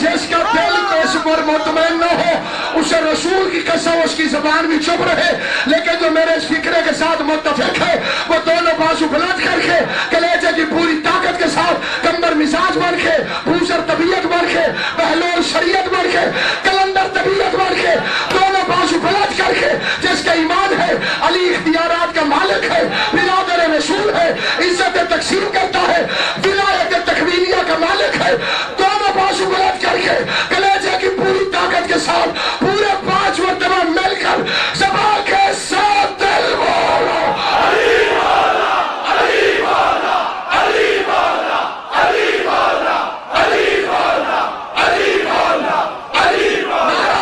جس کا دل کو اس پر مطمئن نہ ہو اسے رسول کی قسم اس کی زبان بھی چپ رہے، لیکن جو میرے اس فکرے کے ساتھ متفق ہے وہ دونوں بازو بلند کر کے کلیجے کی پوری طاقت کے ساتھ کمبر مزاج بن کے، بوزر طبیعت بن کے، بہلول شریعت بن کے، کلندر طبیعت بن کے، دونوں بازو بلند کر کے جس کا ایمان ہے علی اختیارات کا مالک ہے، برادر رسول ہے، عزت تقسیم کرتا ہے، ولایت تکوینیہ کا مالک ہے، دونوں بازو بلند کر کے کلیجے کی پوری طاقت کے ساتھ پورے 5 مرتبہ مل کر زبان کے ساتھ دل بولو علی مولا، علی مولا، علی مولا، علی مولا، علی مولا، علی مولا، علی مولا،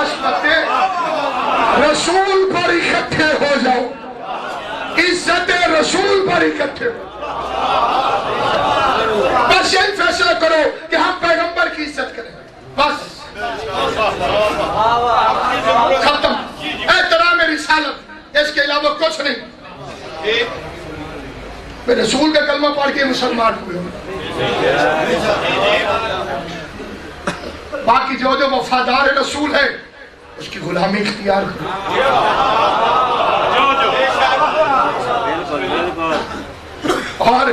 عظمت رسول پر اکٹھے ہو جاؤ، عزت رسول پر اکٹھے ہو۔ بس یہی فیصلہ کرو کہ ہم پیغمبر کی عزت کریں، بس ختم۔ احترام رسالت، اس کے علاوہ کچھ نہیں۔ میں رسول کا کلمہ پڑھ کے مسلمان ہوئے ہوں، باقی جو جو وفادار رسول ہے اس کی غلامی اختیار کرو۔ اور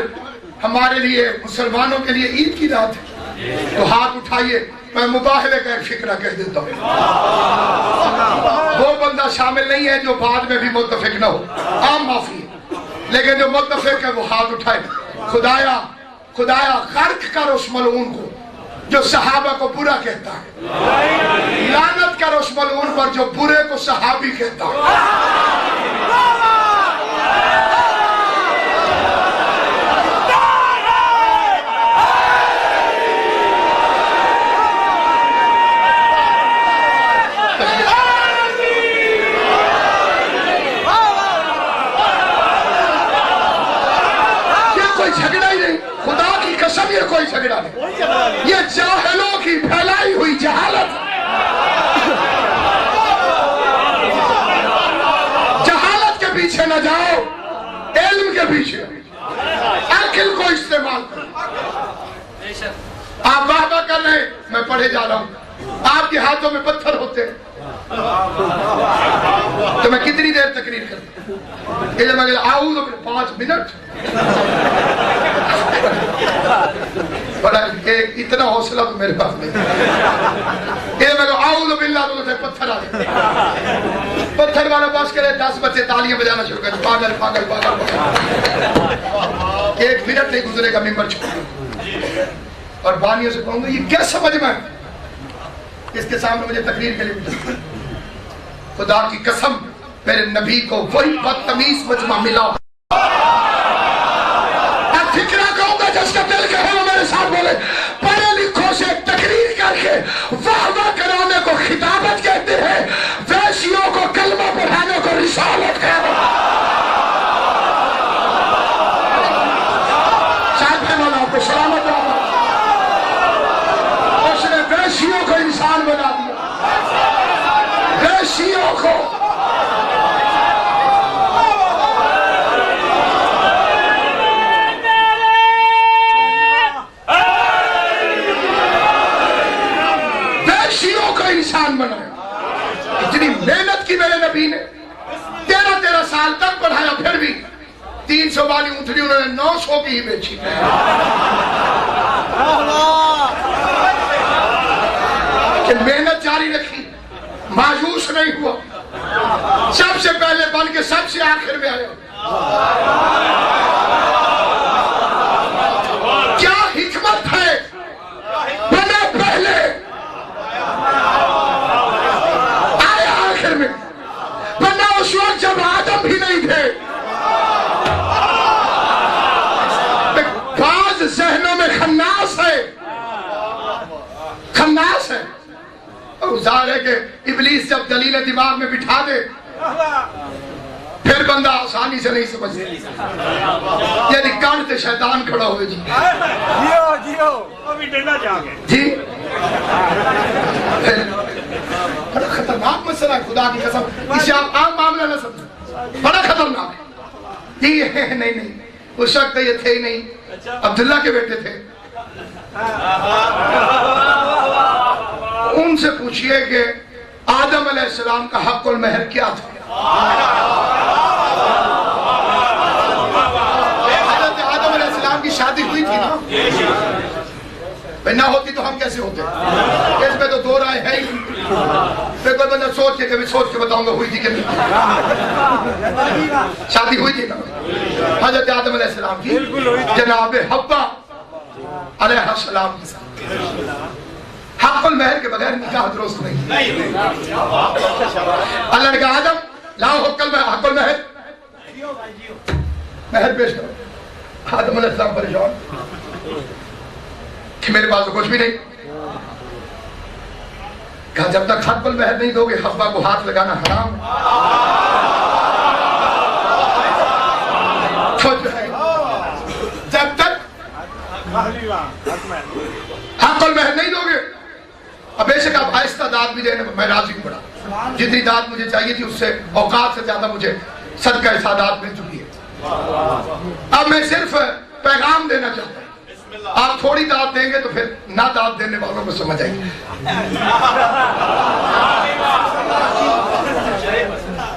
ہمارے لیے مسلمانوں کے لیے عید کی رات ہے تو ہاتھ اٹھائیے، میں مباہلے کا ایک فکرہ کہہ دیتا ہوں۔ وہ بندہ شامل نہیں ہے جو بعد میں بھی متفق نہ ہو، عام معافی ہے، لیکن جو متفق ہے وہ ہاتھ اٹھائے۔ خدایا خدایا غرق کر اس ملعون کو جو صحابہ کو برا کہتا ہے، لعنت کر اس ملعون پر جو برے کو صحابی کہتا ہے۔ یہ کوئی جھگڑا نہیں، یہ جاہلوں کی پھیلائی ہوئی جہالت، جہالت کے پیچھے نہ جاؤ، علم کے پیچھے عقل کو استعمال کرو۔ آپ واہ واہ کر رہے ہیں، میں پڑھے جا رہا ہوں، آپ کے ہاتھوں میں پتھر ہوتے ہیں، تو میں کتنی دیر تقریر کرتا ہوں؟ کہ جب میں آؤں تو 5 منٹ بڑا اتنا حوصلہ تو میرے پاس نہیں کہ میں آؤں تو باللہ تو پتھر آ جائے پتھر والا پاس کرے 10 بچے تالیاں بجانا شروع کرے پاگل پاگل پاگل کہ 1 منٹ نہیں گزرے گا ممبر چھوڑ اور بانیوں سے کہوں گا یہ کیا سمجھ میں اس کے سامنے مجھے تقریر کے لیے خدا کی قسم میرے نبی کو وہی بدتمیز مجمع ملا میں فکرہ کہوں گا جس کا دل کہے وہ میرے ساتھ بولے پڑھے لکھوں سے تقریر کر کے واہ واہ کرانے کو خطابت کہتے ہیں ویشیوں کو کلمہ پڑھانے کو رسالت کہتے ہیں شاید ہے مولا آپ کو سلامت ہو اس نے ویشیوں کو انسان بنا دیا ویشیوں کو انسان بنایا اتنی محنت کی میرے نبی نے 13 سال تک پڑھایا پھر بھی 300 والی اونٹنی انہوں نے 900 کی ہی بیچی کہ محنت جاری رکھی مایوس نہیں ہوا سب سے پہلے بن کے سب سے آخر میں آیا کیا حکمت ہے بنا پہلے بنا اس وقت جب آدم بھی نہیں تھے بعض ذہنوں میں خناس ہے اور ظاہر ہے کہ ابلیس جب دلیل دماغ میں بٹھا دے پھر بندہ آسانی سے نہیں سمجھے یعنی کان سے شیطان کھڑا ہوئے جی جی بڑا خطرناک مسئلہ ہے خدا کی قسم اسے آپ عام معاملہ نہ سمجھیں بڑا خطرناک ہے یہ نہیں اس وقت یہ تھے ہی نہیں عبداللہ کے بیٹے تھے ان سے پوچھئے کہ آدم علیہ السلام کا حق المہر کیا تھا حضرت آدم علیہ السلام کی شادی ہوئی تھی نا نہ ہوتی تو ہم کیسے ہوتے اس میں تو دو رائے ہے ہی پھر کوئی بندہ سوچ کے کبھی سوچ کے بتاؤں گا ہوئی تھی کہ نہیں شادی ہوئی تھی نا حضرت آدم علیہ السلام کی جناب حوا علیہ السلام کے ساتھ حق المہر کے بغیر نکاح درست نہیں اللہ نے کہا آدم لاؤ حق المہر مہر پیش کرو آدم علیہ السلام پریشان کہ میرے پاس تو کچھ بھی نہیں کہا جب تک حق المہر نہیں دو گے حوا کو ہاتھ لگانا حرام جب تک حق المہر نہیں دو گے اب بے شک آپ آہستہ داد بھی دینے میں راضی ہوں بڑا جتنی داد مجھے چاہیے تھی اس سے اوقات سے زیادہ مجھے صدقہ سادات مل چکی ہے اب میں صرف پیغام دینا چاہتا ہوں آپ تھوڑی داد دیں گے تو پھر نہ داد دینے والوں کو سمجھ آئے گی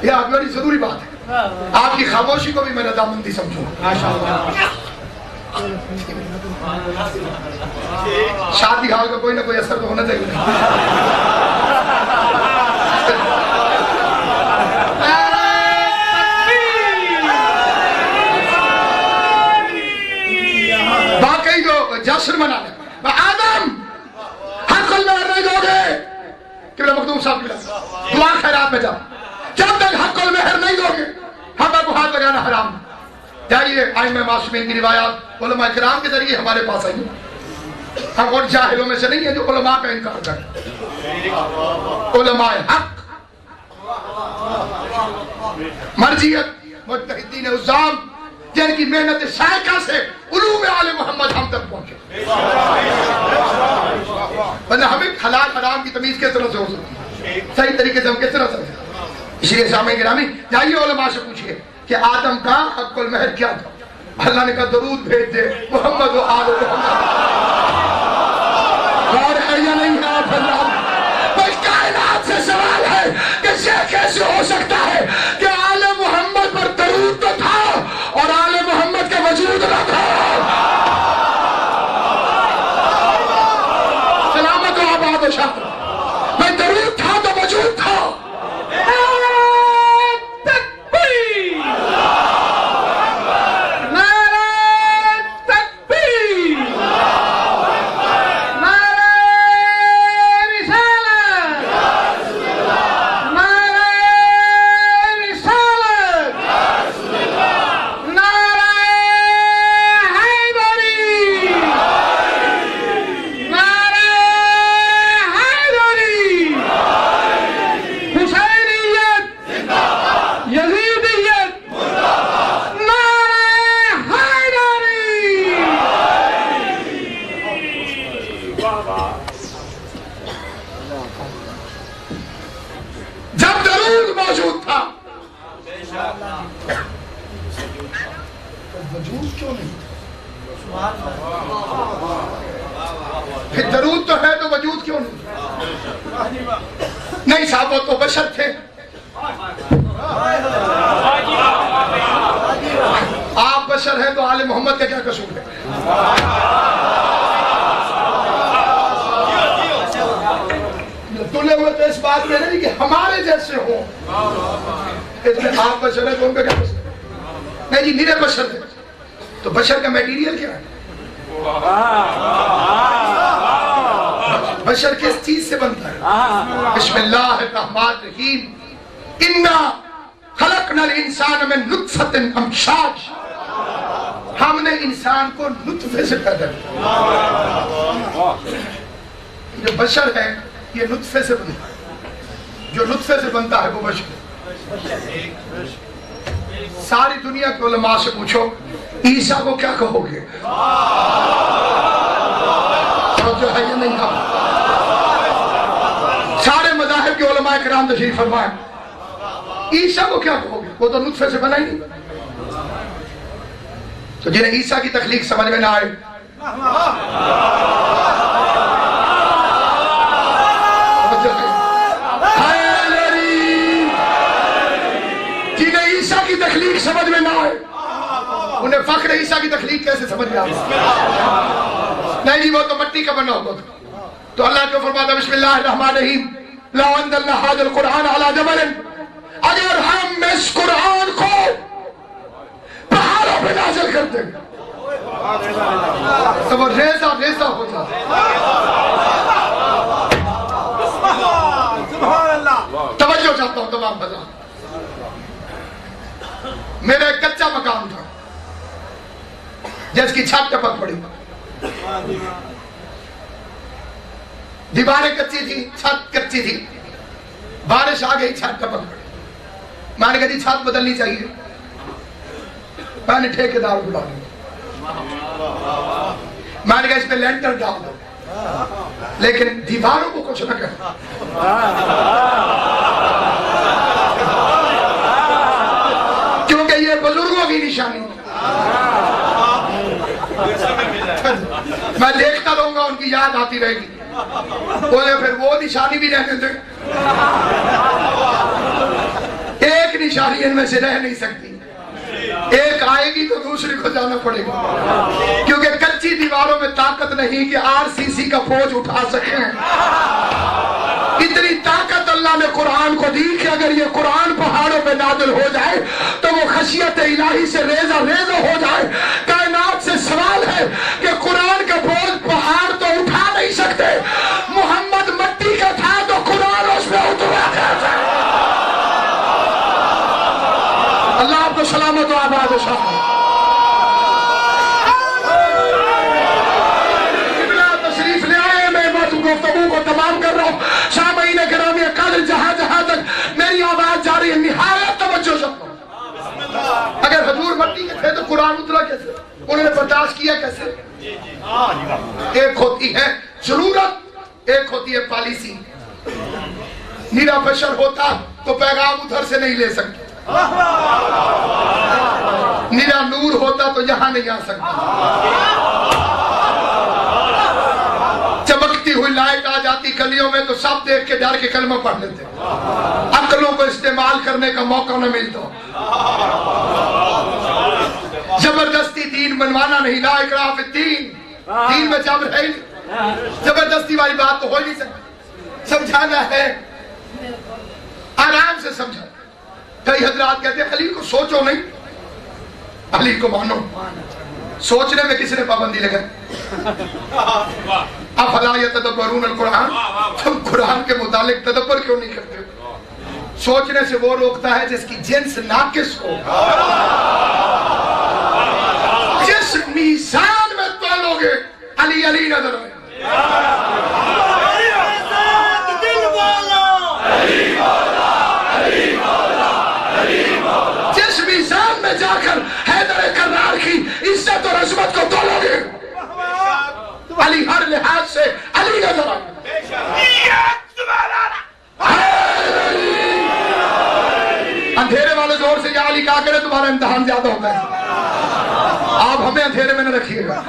یہ آپ بڑی ضروری بات ہے آپ کی خاموشی کو بھی میں رضامندی سمجھوں شادی حال کا کوئی نہ کوئی اثر تو ہونا چاہیے باقی جو جشن منا لیں آدم حق المہر نہیں دو گے قبلہ مخدوم صاحب کی دعا خیرات میں جاؤ جب تک حق المہر نہیں دو گے حوا کو ہاتھ لگانا حرام جائیے ائمہ معصومین کی روایات علماء کرام کے ذریعے ہمارے پاس آئی ہم اور جاہلوں میں سے نہیں ہیں جو علماء کا انکار کرتے علماء حق مرجیت مجتہدین عظام جن کی محنت شائقہ سے علوم آل محمد ہم تک پہنچے ورنہ ہمیں حلال حرام کی تمیز کس طرح سے ہو سکتی ہے صحیح طریقے سے ہم کس طرح سے اس لیے سامعین گرامی جائیے علماء سے پوچھئے کہ آدم کا حق المہر کیا تھا اللہ نے کہا درود بھیج دے محمد و آل محمد اور ہے یا نہیں آپ اللہ بھائی کائنات سے سوال ہے کہ یہ کیسے ہو سکتا ہے آباد و شاد. میں درود تھا تو موجود تھا. جب درود موجود تھا وجود کیوں نہیں؟ پھر درود تو ہے تو وجود کیوں نہیں؟ نہیں صاحب وہ تو بشر تھے. آپ بشر ہیں تو آل محمد کا کیا قصور ہے؟ تلے ہوئے تو اس بات میں نہیں کہ ہمارے جیسے ہوں. اس میں آپ بشر ہیں تو ان کا کیا قصور ہے؟ نہیں جی میرے بشر تھے. تو بشر کا میٹیریل کیا ہے؟ بشر کس چیز سے بنتا ہے؟ بسم اللہ الرحمن الرحیم. انا خلقنا الانسان من نطفۃ امشاج. ہم نے انسان کو نطفے سے پیدا کیا. جو بشر ہے یہ نطفے سے بنتا ہے. جو نطفے سے بنتا ہے وہ بشر. ساری دنیا کے علماء سے پوچھو عیسیٰ کو کیا کہو گے؟ جو ہے یہ نہیں کہا. سارے مذاہب کے علماء کرام تشریف فرمائیں عیسیٰ کو کیا کہو گے؟ وہ تو نطفے سے بنا ہی نہیں. تو جنہیں عیسیٰ کی تخلیق سمجھ میں نہ آئے تخلیق سمجھ میں نہ آئے انہیں فخر عیسیٰ کی تخلیق کیسے سمجھ میں آئے؟ نہیں جی وہ تو مٹی کا بنا ہوا تھا. تو اللہ جو فرماتا بسم اللہ الرحمن الرحیم لو انزلنا هذا القرآن على جبل. اگر ہم اس قرآن کو پہاڑوں پہ نازل کرتے تو وہ ریزہ ریزہ ہو جاتا. توجہ چاہتا ہوں تمام بزا. میرا ایک کچا مکان تھا جس کی چھت ٹپک پڑی. دیواریں کچی تھی چھت کچی تھی. بارش آ گئی چھت ٹپک پڑی. میں نے کہا جی چھت بدلنی چاہیے. میں نے ٹھیکیدار بلا لیا. میں نے کہا اس پہ لینٹر ڈال دو لیکن دیواروں کو کچھ نہ کرنا. کیونکہ یہ بزرگوں کی نشانی. میں دیکھتا رہوں گا ان کی یاد آتی رہے گی. انہیں پھر وہ نشانی بھی رہنے دے. ایک نشانی ان میں سے رہ نہیں سکتی. ایک آئے گی تو دوسری کو جانا پڑے گا کیونکہ کچی دیواروں میں طاقت نہیں کہ RCC کا فوج اٹھا سکیں. اتنی طاقت اللہ نے قرآن کو دی کہ اگر یہ قرآن پہاڑوں پہ نازل ہو جائے تو وہ خشیت الہی سے ریزہ ریزہ ہو جائے. کائنات سے سوال ہے کہ قرآن کا بوجھ پہاڑ تو اٹھا نہیں سکتے. محمد مٹی کا تھا تو قرآن اس میں اترا گیا. اللہ آپ کو سلامت و آباد و شاد. تشریف لے آئے. میں گفتگو کو تمام کر رہا ہوں. سامعین گرامی قادر جہاں جہاں تک میری آواز جا رہی ہے نہایت توجہ سکتا ہوں. اگر حضور مٹی کے تھے تو قرآن اترا کیسے؟ انہوں نے برداشت کیا کیسے؟ ایک ہوتی ہے ضرورت ایک ہوتی ہے پالیسی. نیرا بشر ہوتا تو پیغام ادھر سے نہیں لے سکتے. نیرا نور ہوتا تو یہاں نہیں آ سکتا. چمکتی ہوئی لائٹ آ جاتی گلیوں میں تو سب دیکھ کے ڈر کے کلمہ پڑھ لیتے. عقلوں کو استعمال کرنے کا موقع نہ ملتا. زبردستی دین منوانا نہیں. لا اکراہ فی الدین. دین میں جبر ہے. زبردستی والی بات تو ہو نہیں سکتی. سمجھانا ہے آرام سے سمجھانا. کئی حضرات کہتے ہیں علی کو سوچو نہیں، علی کو مانو. سوچنے میں کس نے پابندی لگائی؟ افلا یتدبرون القرآن، تم قرآن کے متعلق تدبر کیوں نہیں کرتے؟ سوچنے سے وہ روکتا ہے جس کی جنس ناقص ہو. جس میزان میں تولو گے علی علی نظر آئے. جس میزان میں جا کر حیدر کرار کی عزت اور عظمت کو تولو گے علی ہر لحاظ سے علی نظر آئے. اندھیرے والے زور سے یا علی کہا کرے تمہارا امتحان زیادہ ہوتا ہے. آپ ہمیں اندھیرے میں نہ رکھیے گا.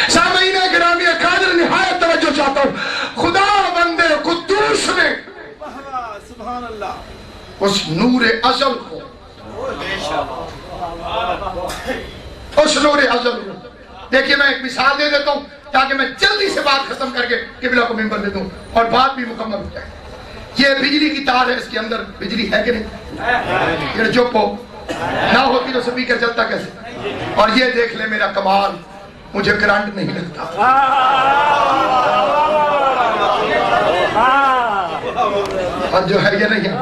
سامعین گرامی قادر نہایت توجہ چاہتا ہوں. خدا بندے قدوس نے سبحان اللہ اس نور ازل کو، اس نور ازل کو، دیکھیے میں ایک مثال دے دیتا ہوں تاکہ میں جلدی سے بات ختم کر کے قبلہ کو منبر دے دوں اور بات بھی مکمل ہو جائے. یہ بجلی کی تار ہے، اس کے اندر بجلی ہے کہ نہیں؟ یہ جو پو نہ ہوتی تو سپیکر چلتا کیسے؟ اور یہ دیکھ لے میرا کمال، مجھے کرنٹ نہیں لگتا. اور جو ہے یہ نہیں ہے،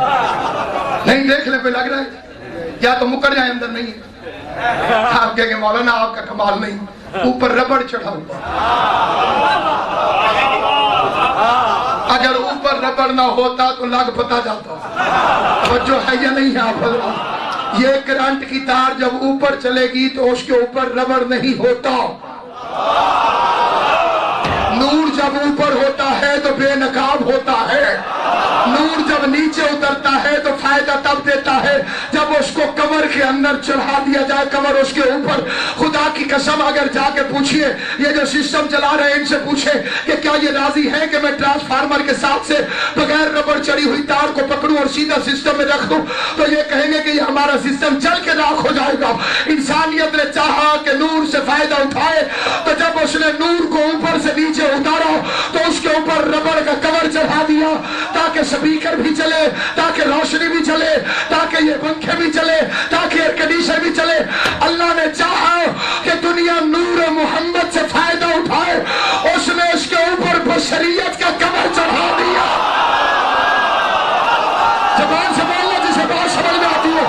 نہیں دیکھ لے پہ لگ رہا ہے یا تو مکر جائے اندر نہیں ہے. آپ کہیں گے مولانا آپ کا کمال نہیں، اوپر ربڑ چڑھا ہوا. اگر اوپر ربڑ نہ ہوتا تو لگ پتا جاتا. اور جو ہے یہ نہیں ہے آپ حضرات، یہ کرنٹ کی تار جب اوپر چلے گی تو اس کے اوپر ربڑ نہیں ہوتا. نور جب اوپر ہوتا ہے تو بے نقاب ہوتا ہے. نور جب نیچے اترتا ہے تو فائدہ تب دیتا ہے جب اس کو کمر کے اندر چڑھا دیا جائے، کمر اس کے اوپر. خدا کی قسم اگر جا کے پوچھئے یہ جو سسٹم چلا رہے ہیں ان سے پوچھیں کہ کیا یہ راضی ہے کہ میں ٹرانسفارمر کے ساتھ سے بغیر ربڑ چڑھی ہوئی تار کو پکڑوں اور سیدھا سسٹم میں رکھ دوں؟ تو یہ کہیں گے کہ یہ ہمارا سسٹم چل کے راکھ ہو جائے گا. انسانیت نے چاہا کہ نور سے فائدہ اٹھائے تو جب اس نے نور کو اوپر سے نیچے اتارا تو اس کے اوپر ربڑ کا کور چڑھا دیا تاکہ سپیکر بھی چلے، تاکہ روشنی بھی چلے، تاکہ یہ پنکھے بھی چلے، تاکہ ایئر کنڈیشنر بھی چلے. اللہ نے چاہا کہ دنیا نور محمد سے فائدہ اٹھائے، اس نے اس کے اوپر بشریت کا کور چڑھا دیا. زبان سے بولنا جسے بات سمجھ میں آتی ہو،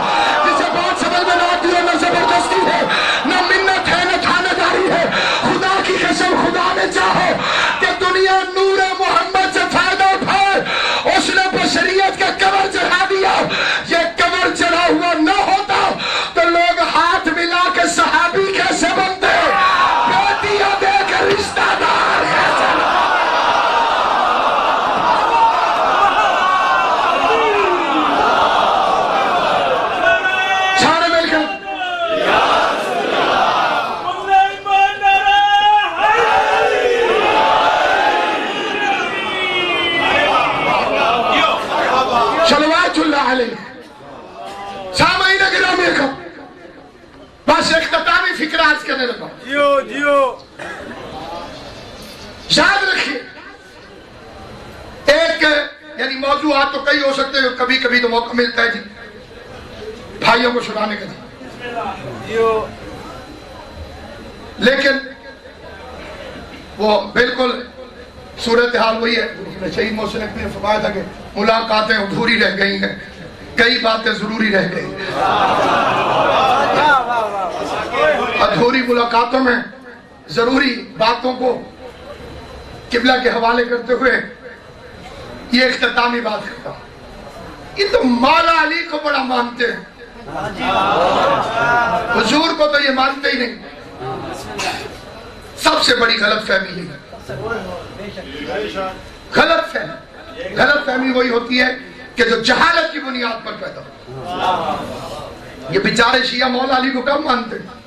جسے بات سمجھ میں نہ آتی ہو، نہ زبردستی ہے، نہ منت ہے، نہ تھانہ داری ہے. خدا کی قسم خدا نے چاہو کہ دنیا نور محمد سے فائدہ اٹھائے، اس نے بشریت کا کور چڑھا دیا. یہ کور چڑھا ہوا نہ ہوتا تو لوگ ہاتھ ملا کے صحابی کیسے بنتے، بیٹیاں دے کے رشتہ دار کیسے بنتے. سارے مل کر صلوات اللہ علیہ. سامعین گرامی کا بس اختتامی فکر آج کرنے لگا. یاد رکھیے ایک یعنی موضوعات تو کئی ہو سکتے ہیں، کبھی کبھی تو موقع ملتا ہے جی بھائیوں کو سنانے کا جی، لیکن وہ بالکل صورتحال وہی ہے. شہید محسن اقبال نے فرمایا تھا کہ ملاقاتیں ادھوری رہ گئی ہیں، کئی باتیں ضروری رہ گئی. ادھوری ملاقاتوں میں ضروری باتوں کو قبلہ کے حوالے کرتے ہوئے یہ اختتامی بات کرتا ہوں. یہ تو مولا علی کو بڑا مانتے ہیں، حضور کو تو یہ مانتے ہی نہیں. سب سے بڑی غلط فہمی ہے. غلط فہمی وہی ہوتی ہے کہ جو جہالت کی بنیاد پر پیدا ہو. یہ بیچارے شیعہ مولا علی کو کم مانتے ہیں.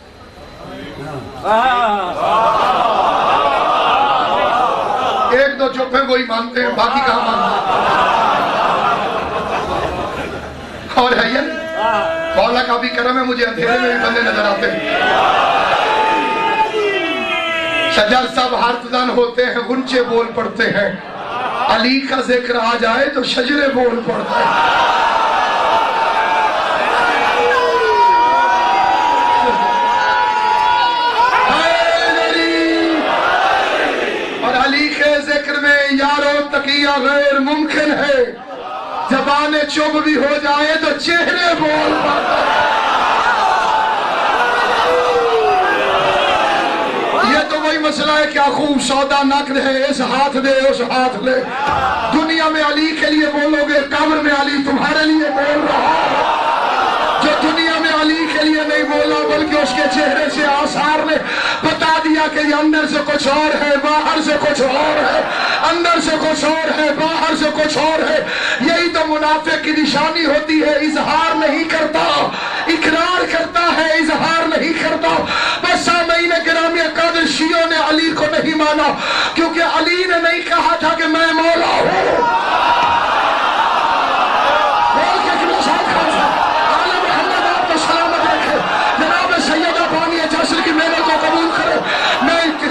ایک دو چوپے وہی مانتے ہیں، باقی کہاں مانتے ہیں. اور ہے یہ مولا کا بھی کرم ہے، مجھے اندھیرے میں بھی بندے نظر آتے ہیں. شجر سب ہرزن ہوتے ہیں، غنچے بول پڑتے ہیں. علی کا ذکر آ جائے تو شجرے بول پڑتا ہے. اور علی کے ذکر میں یارو تقیہ غیر ممکن ہے. زبان چپ بھی ہو جائے تو چہرے بول پڑتا ہے. یہ تو وہی مسئلہ ہے کیا خوب سودا نقد ہے, اس ہاتھ دے اس ہاتھ لے. دنیا میں علی کے لیے بولو گے, قبر میں علی تمہارے لیے بول رہا ہے. جو دنیا میں علی کے لیے نہیں بولا بلکہ اس کے چہرے سے آثار نے بتا دیا کہ یہ اندر سے کچھ اور ہے, باہر سے کچھ اور ہے, اندر سے کچھ اور ہے, باہر سے کچھ اور ہے. یہی تو منافق کی نشانی ہوتی ہے, اظہار نہیں کرتا, اقرار کرتا ہے, اظہار نہیں کرتا. بس سامعین گرامی قدر, شیعوں نے علی کو نہیں مانا کیونکہ علی نے نہیں کہا تھا کہ میں مولا ہوں.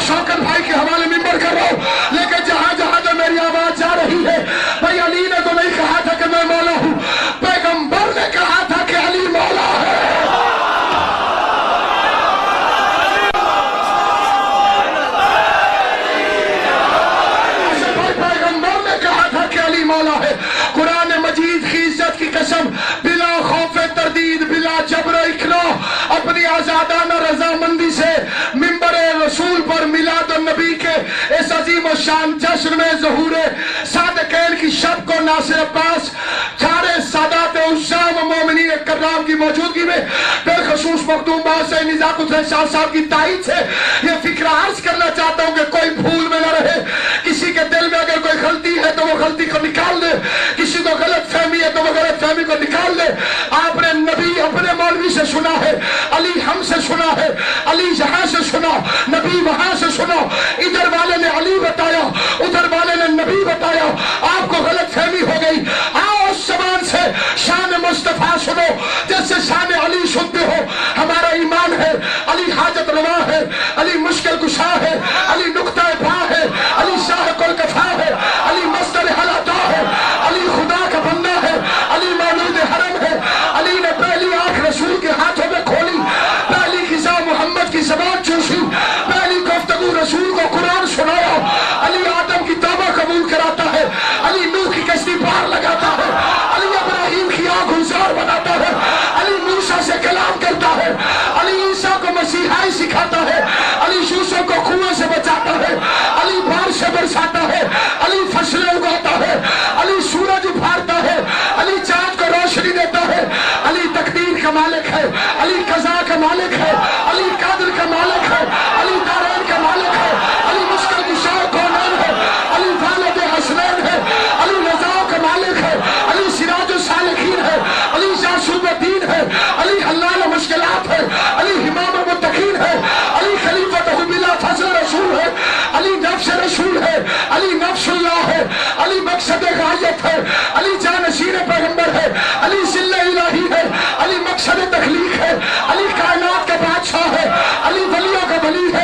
شوکت بھائی کے حوالے ممبر کر رہا ہوں, لیکن جہاں جہاں جو میری آواز جا رہی ہے, بھائی علی نے تو نہیں کہا تھا کہ میں مولا ہوں, پیغمبر نے کہا تھا کہ علی مولا ہے. پیغمبر نے کہا تھا کہ علی مولا ہے. قرآن مجید کی عزت کی قسم, بلا خوف تردید, بلا جبر اکراه, اپنی آزادانہ رضامندی سے ممبر رسول پر میلاد النبی کے اس عظیم و شان جشن میں ظہور صادقین کی شب کو ناصر عباس, سارے سادات عزام و مومنین کرام کی موجودگی میں بالخصوص مخدوم بادشاہ نزاق الدین شاہ صاحب کی تائید سے یہ فکر عرض کرنا چاہتا ہوں کہ کوئی بھول میں نہ رہے. کسی کے دل میں اگر کوئی غلطی ہے تو وہ غلطی کو نکال دے, کسی کو غلط فہمی ہے تو وہ غلط فہمی کو نکال دے. آپ نے نبی اپنے مولوی سے سنا ہے, علی ہم سے سنا ہے, علی یہاں سے سنا, نبی وہاں سے سنا. ادھر والے نے علی بتایا, ادھر والے نے نبی بتایا, آپ کو غلط فہمی ہو گئی. آؤ اس زبان سے شان مصطفیٰ سنو جیسے شان علی سنتے ہو. ہمارا ایمان ہے علی حاجت روا ہے, علی مشکل کشا ہے, علی نقطہ پا ہے, علی شاہ کل کفا ہے, علی مصدر حل عطا ہے, علی خدا کا بندہ ہے, علی مولود حرم ہے. علی نے پہلی آنکھ رسول کے ہاتھوں میں کھولی, پہلی غذا محمد کی زبان چوسی, پہلی گفتگو رسول کو قرآن سنایا. علی آدم کی توبہ قبول کراتا ہے, علی نوح کی کشتی پار لگاتا ہے, علی ابراہیم کی آنکھ گلزار بناتا ہے, علی موسیٰ سے کلام کرتا ہے, علی عیسیٰ کو مسیحائی سکھاتا ہے, علی یوسف کو کنویں سے بچاتا ہے, علی بارشیں برساتا ہے, علی فصلیں اگاتا ہے, علی سورج ابھارتا ہے, علی چاند کو روشنی دیتا ہے. علی تقدیر کا مالک ہے, علی قضا کا مالک ہے, علی قادر کا مالک ہے, علی دارین کا مالک ہے, علی مشکل کشا کونین ہے, علی والد حسنین ہے, علی رضا کا مالک ہے, علی سراج السالکین ہے, علی یعصوب الدین ہے, علی حلال مشکلات ہے, علی امام المتقین ہے, علی خلیفۃ بلا فضل رسول ہے, علی نفس رسول ہے, علی نفس اللہ ہے, علی مقصد غایت ہے, علی جانشین پیغمبر ہے, علی ذل الہی ہے, علی مقصد تخلیق ہے, علی کائنات کا بادشاہ ہے, علی ولیوں کا ولی ہے,